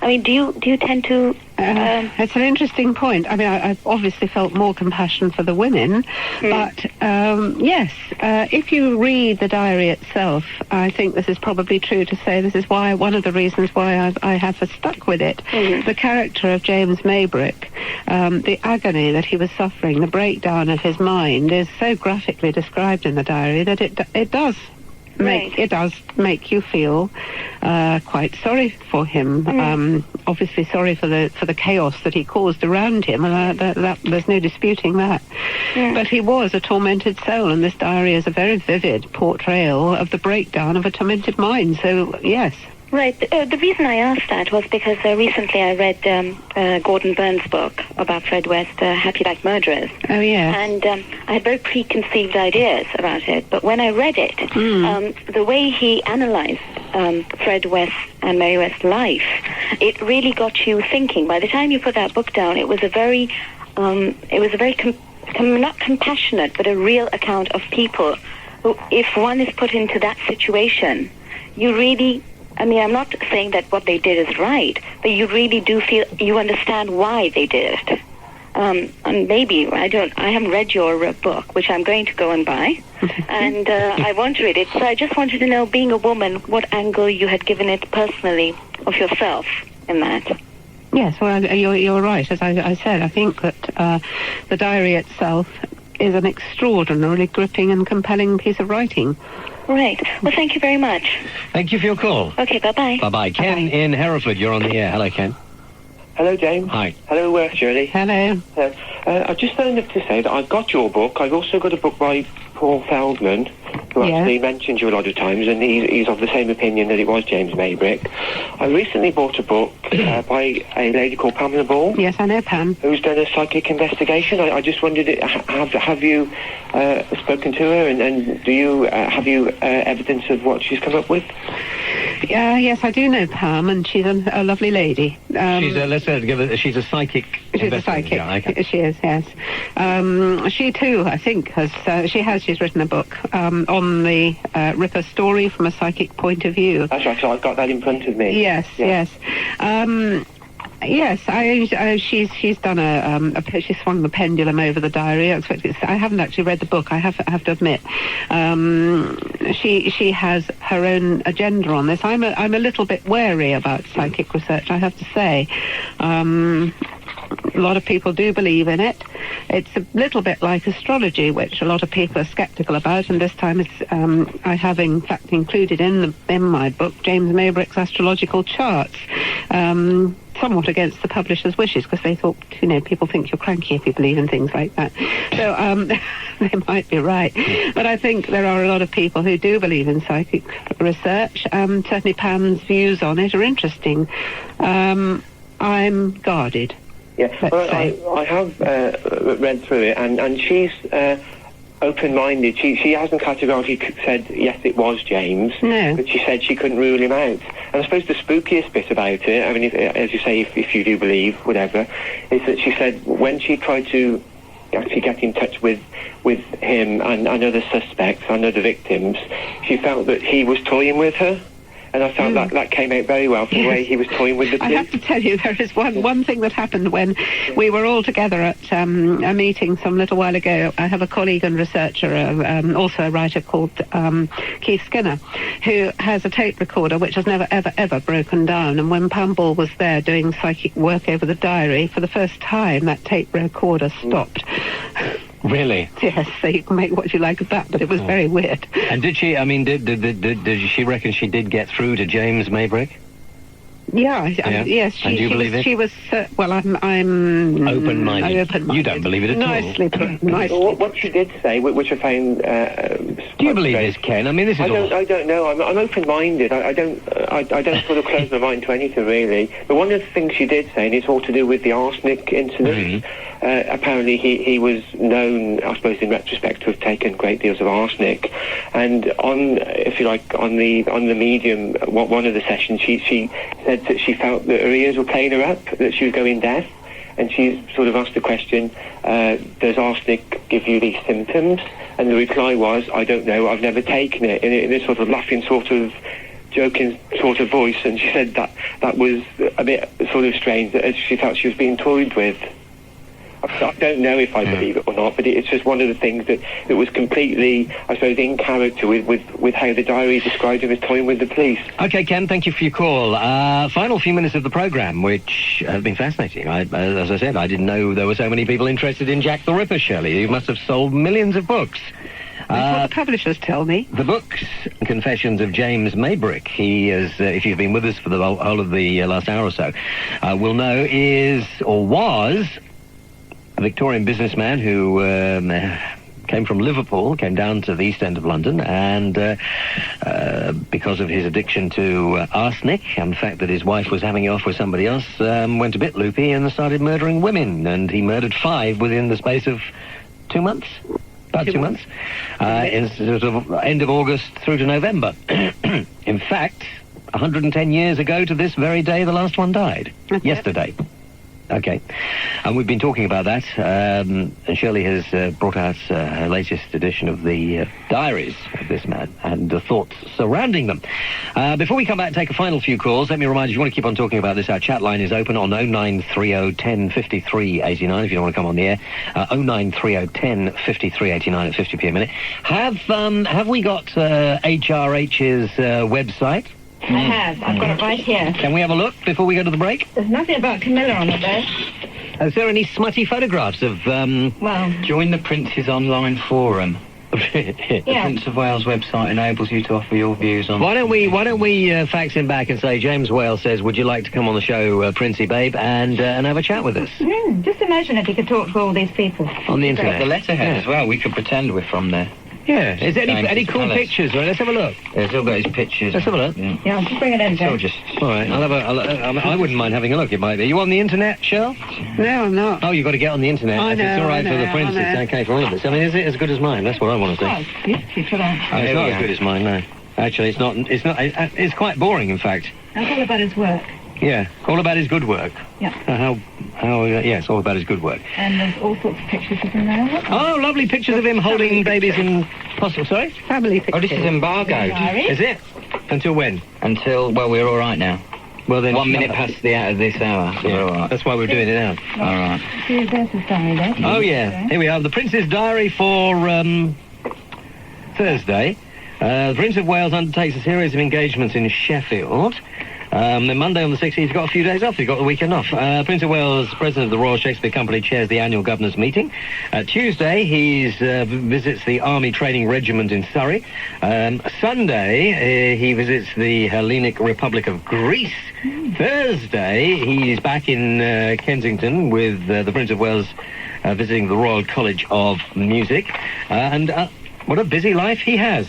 I mean, do you tend to... It's an interesting point. I mean, I've obviously felt more compassion for the women, but yes, if you read the diary itself, I think this is probably true to say this is one of the reasons why I have stuck with it. The character of James Maybrick, the agony that he was suffering, the breakdown of his mind is so graphically described in the diary that it does make you feel quite sorry for him. Obviously sorry for the chaos that he caused around him, and there's no disputing that. But he was a tormented soul, and this diary is a very vivid portrayal of the breakdown of a tormented mind. So yes. Right. The reason I asked that was because recently I read Gordon Burns' book about Fred West, Happy Like Murderers. Oh, yeah. And I had very preconceived ideas about it. But when I read it, the way he analysed Fred West and Mary West's life, it really got you thinking. By the time you put that book down, it was a very not compassionate, but a real account of people who, if one is put into that situation, you really... I mean, I'm not saying that what they did is right, but you really do feel you understand why they did it. And maybe I haven't read your book, which I'm going to go and buy, and I want to read it. So I just wanted to know, being a woman, what angle you had given it personally of yourself in that. Yes, well, you're right. As I said, I think that the diary itself is an extraordinarily gripping and compelling piece of writing. Right. Well, thank you very much. Thank you for your call. Okay, bye-bye. Bye-bye. Ken in Hereford, you're on the air. Hello, Ken. Hello, James. Hi. Hello, Shirley. Hello. I just phoned up to say that I've got your book. I've also got a book by Paul Feldman, who actually mentions you a lot of times, and he's of the same opinion that it was James Maybrick. I recently bought a book by a lady called Pamela Ball. Yes, I know Pam. Who's done a psychic investigation. I just wondered, have you spoken to her, and do you have you evidence of what she's come up with? Yes, I do know Pam, and she's a lovely lady. She's a psychic. She's a psychic. Yeah, okay. She is, yes. She too, I think, she's written a book on the Ripper story from a psychic point of view. That's right. So I've got that in front of me. Yes. Yes, she's done she swung the pendulum over the diary. I haven't actually read the book, I have to admit. She has her own agenda on this. I'm a little bit wary about psychic research, I have to say. A lot of people do believe in it. It's a little bit like astrology, which a lot of people are sceptical about, and this time I have in fact included in my book James Maybrick's astrological charts, somewhat against the publisher's wishes, because they thought, people think you're cranky if you believe in things like that. So they might be right. But I think there are a lot of people who do believe in psychic research. Certainly Pam's views on it are interesting. I'm guarded. Yeah, well, I have read through it, and she's open-minded. She hasn't categorically said, yes, it was James, but she said she couldn't rule him out. And I suppose the spookiest bit about it, I mean, as you say, if you do believe, whatever, is that she said when she tried to actually get in touch with him and other suspects and other victims, she felt that he was toying with her. And I felt that came out very well from the way he was toying with the police. I have to tell you, there is one thing that happened when we were all together at a meeting some little while ago. I have a colleague and researcher, also a writer called Keith Skinner, who has a tape recorder which has never, ever, ever broken down. And when Pam Ball was there doing psychic work over the diary, for the first time, that tape recorder stopped. Really? Yes, so you can make what you like of that, but it was very weird. And did she, did she reckon she did get through to James Maybrick? Yes. And do you believe it? She was, I'm open-minded. You don't believe it at all. Nicely put. Well, what she did say, which I found... do you believe this, Ken? I mean, this is I don't know. I'm open-minded. I don't sort of close my mind to anything, really. But one of the things she did say, and it's all to do with the arsenic incident, apparently he was known, I suppose in retrospect, to have taken great deals of arsenic. And on, if you like, on the medium, one of the sessions, she said that she felt that her ears were playing her up, that she was going deaf. And she sort of asked the question, does arsenic give you these symptoms? And the reply was, I don't know, I've never taken it, in a sort of laughing sort of joking sort of voice. And she said that was a bit sort of strange, that she felt she was being toyed with. I don't know if I believe it or not, but it's just one of the things that was completely, I suppose, in character with how the diary described him as toying with the police. Okay, Ken, thank you for your call. Final few minutes of the programme, which have been fascinating. As I said, I didn't know there were so many people interested in Jack the Ripper, Shirley. You must have sold millions of books. That's what the publishers tell me. The book's Confessions of James Maybrick, he is, if you've been with us for the whole of the last hour or so, will know is, or was, a Victorian businessman who came from Liverpool, came down to the East End of London, and because of his addiction to arsenic and the fact that his wife was having it off with somebody else, went a bit loopy and started murdering women. And he murdered 5 within the space of 2 months. About 2 months. In sort of end of August through to November. In fact, 110 years ago to this very day, the last one died. Yesterday. Okay. And we've been talking about that, and Shirley has brought out her latest edition of the diaries of this man and the thoughts surrounding them. Before we come back and take a final few calls, let me remind you, if you want to keep on talking about this, our chat line is open on 0930 10 53 89 if you don't want to come on the air. 0930 10 53 89 at 50p a minute. Have we got HRH's website? I have. I've got it right here. Can we have a look before we go to the break? There's nothing about Camilla on it, though. Is there any smutty photographs of... Join the Prince's online forum. The Prince of Wales website enables you to offer your views on... Why don't we fax him back and say, James Wales says, would you like to come on the show, Princey Babe, and have a chat with us? Just imagine if you could talk to all these people. On the internet. The letterhead as well. We could pretend we're from there. Yeah. Is there any cool pictures? Right, let's have a look. There's still got his pictures. Let's have a look. Yeah, I'll just bring it in, Joe. All right, I wouldn't mind having a look, it might be. Are you on the internet, Cheryl? No, I'm not. Oh, you've got to get on the internet. I know, it's all right for the Prince, I know. it's okay for all of us. I mean, is it as good as mine? That's what I want to say. Yes, for that. It's not as good as mine, no. Actually, it's not. It's quite boring, in fact. That's all about his work. Yeah, all about his good work. Yeah. Yes, all about his good work. And there's all sorts of pictures of him there. Oh, lovely pictures of him holding babies and sorry? Family pictures. Oh, this is embargoed. Is it? Until when? Until, well, we're all right now. Well, then 1 minute past the out of this hour. So we're all right. That's why we're doing it now. All right. See, there's his diary there. Oh, yeah. Here we are. The Prince's Diary for Thursday. The Prince of Wales undertakes a series of engagements in Sheffield. Then Monday on the 16th, he's got a few days off. He's got the weekend off. Prince of Wales, President of the Royal Shakespeare Company, chairs the annual Governors' Meeting. Tuesday, he visits the Army Training Regiment in Surrey. Sunday, he visits the Hellenic Republic of Greece. Thursday, he's back in Kensington with the Prince of Wales visiting the Royal College of Music. And what a busy life he has.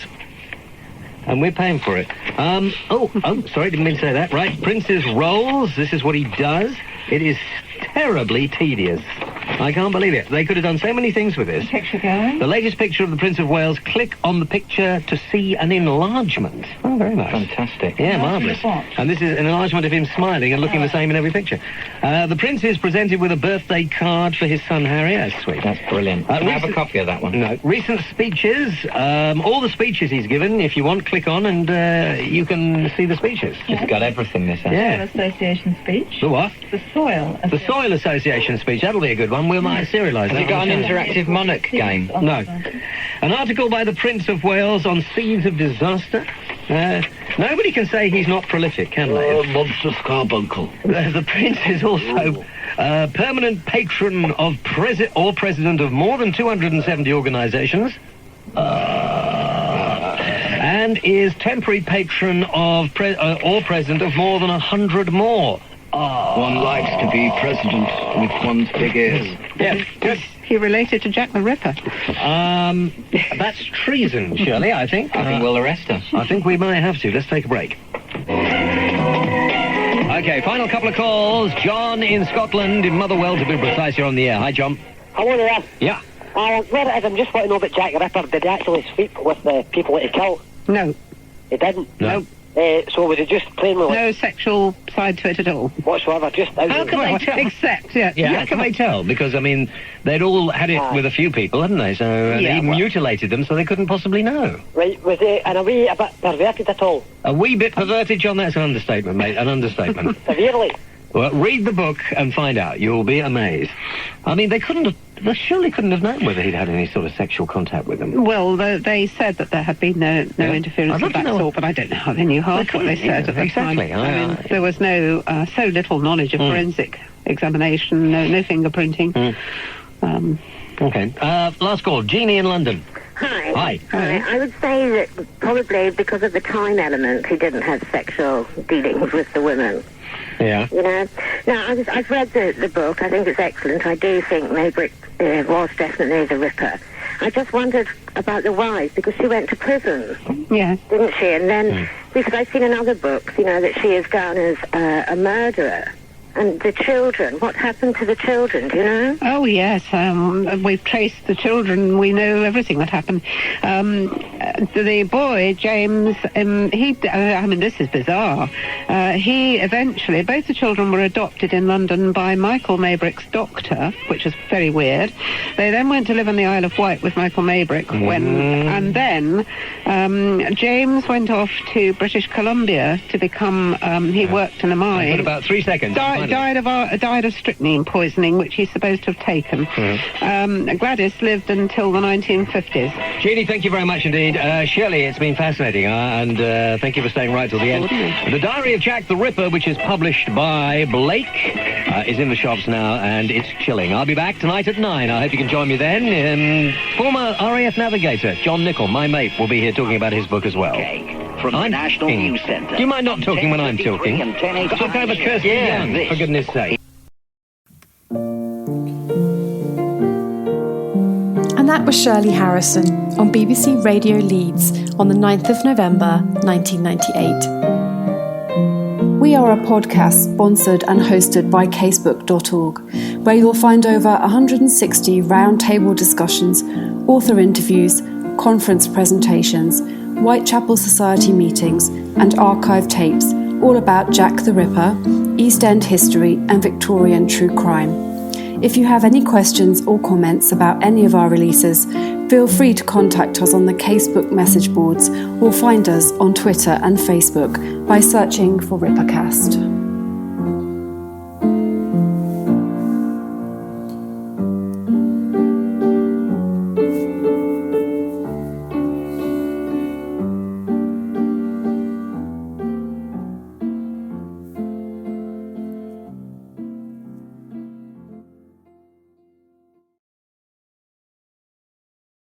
And we're paying for it. Sorry, didn't mean to say that. Right, Prince's roles, this is what he does. It is terribly tedious. I can't believe it. They could have done so many things with this. Picture going. The latest picture of the Prince of Wales, click on the picture to see an enlargement. Oh, very nice. Fantastic. Yeah, marvellous. And this is an enlargement of him smiling and looking the same in every picture. The Prince is presented with a birthday card for his son Harry. That's sweet. That's brilliant. Can I have a copy of that one? No. Recent speeches, all the speeches he's given, if you want, click on and you can see the speeches. Just got everything this. Yeah. Soil Association speech. The what? The Soil. The Soil Association speech. That'll be a good one. We might serialise that. Has he got an interactive monarch game? No. An article by the Prince of Wales on seeds of disaster. Nobody can say he's not prolific, can they? Monstrous carbuncle. The Prince is also permanent patron of president of more than 270 organisations. And is temporary patron of or president of more than 100 more. One likes to be president with one's big ears. Yes, good. He related to Jack the Ripper. That's treason, Shirley, I think. I think we'll arrest her. I think we might have to. Let's take a break. Okay, final couple of calls. John in Scotland, in Motherwell, to be precise. You're on the air. Hi, John. Hello there. Yeah. Where it is, I'm just wanting to know about Jack the Ripper. Did he actually sleep with the people that he killed? No. He didn't? No. So was it just plain with no sexual side to it at all? Whatsoever, just... How can they tell? Except, how can they tell? Because, I mean, they'd all had it with a few people, hadn't they? So they mutilated them so they couldn't possibly know. Right, was he in a wee a bit perverted at all? A wee bit perverted, John? That's an understatement, mate, an understatement. Severely? Well, read the book and find out. You'll be amazed. I mean, they surely couldn't have known whether he'd had any sort of sexual contact with them. Well, they said that there had been no interference of that sort, but I don't know how they knew half what they said at the time. I mean, there was so little knowledge of forensic examination, no fingerprinting. Okay. Last call. Jeannie in London. Hi. I would say that probably because of the time element, he didn't have sexual dealings with the women. Yeah. You know? Now, I've read the book. I think it's excellent. I do think Maybrick was definitely the Ripper. I just wondered about the wife, because she went to prison. Yeah. Didn't she? And then, because I've seen in other books, that she is down as a murderer. And the children, what happened to the children, do you know? Oh, yes. We've traced the children. We know everything that happened. The boy, James, this is bizarre. He eventually, both the children were adopted in London by Michael Maybrick's doctor, which was very weird. They then went to live on the Isle of Wight with Michael Maybrick and then James went off to British Columbia to become, he worked in a mine. I've got about 3 seconds. Died of strychnine poisoning, which he's supposed to have taken. Gladys lived until the 1950s. Jeannie, thank you very much indeed. Shirley, it's been fascinating, and thank you for staying right till the end. The Diary of Jack the Ripper, which is published by Blake, is in the shops now, and it's chilling. I'll be back tonight at 9. I hope you can join me then. Former RAF navigator John Nichol, my mate, will be here talking about his book as well. From the National News Centre. Do you mind not talking when I'm talking? Some kind of a Kirsty Young, for goodness sake. And that was Shirley Harrison on BBC Radio Leeds on the 9th of November 1998. We are a podcast sponsored and hosted by casebook.org, where you'll find over 160 roundtable discussions, author interviews, conference presentations, Whitechapel Society meetings, and archive tapes all about Jack the Ripper, East End history, and Victorian true crime. If you have any questions or comments about any of our releases, feel free to contact us on the Casebook message boards or find us on Twitter and Facebook by searching for Rippercast.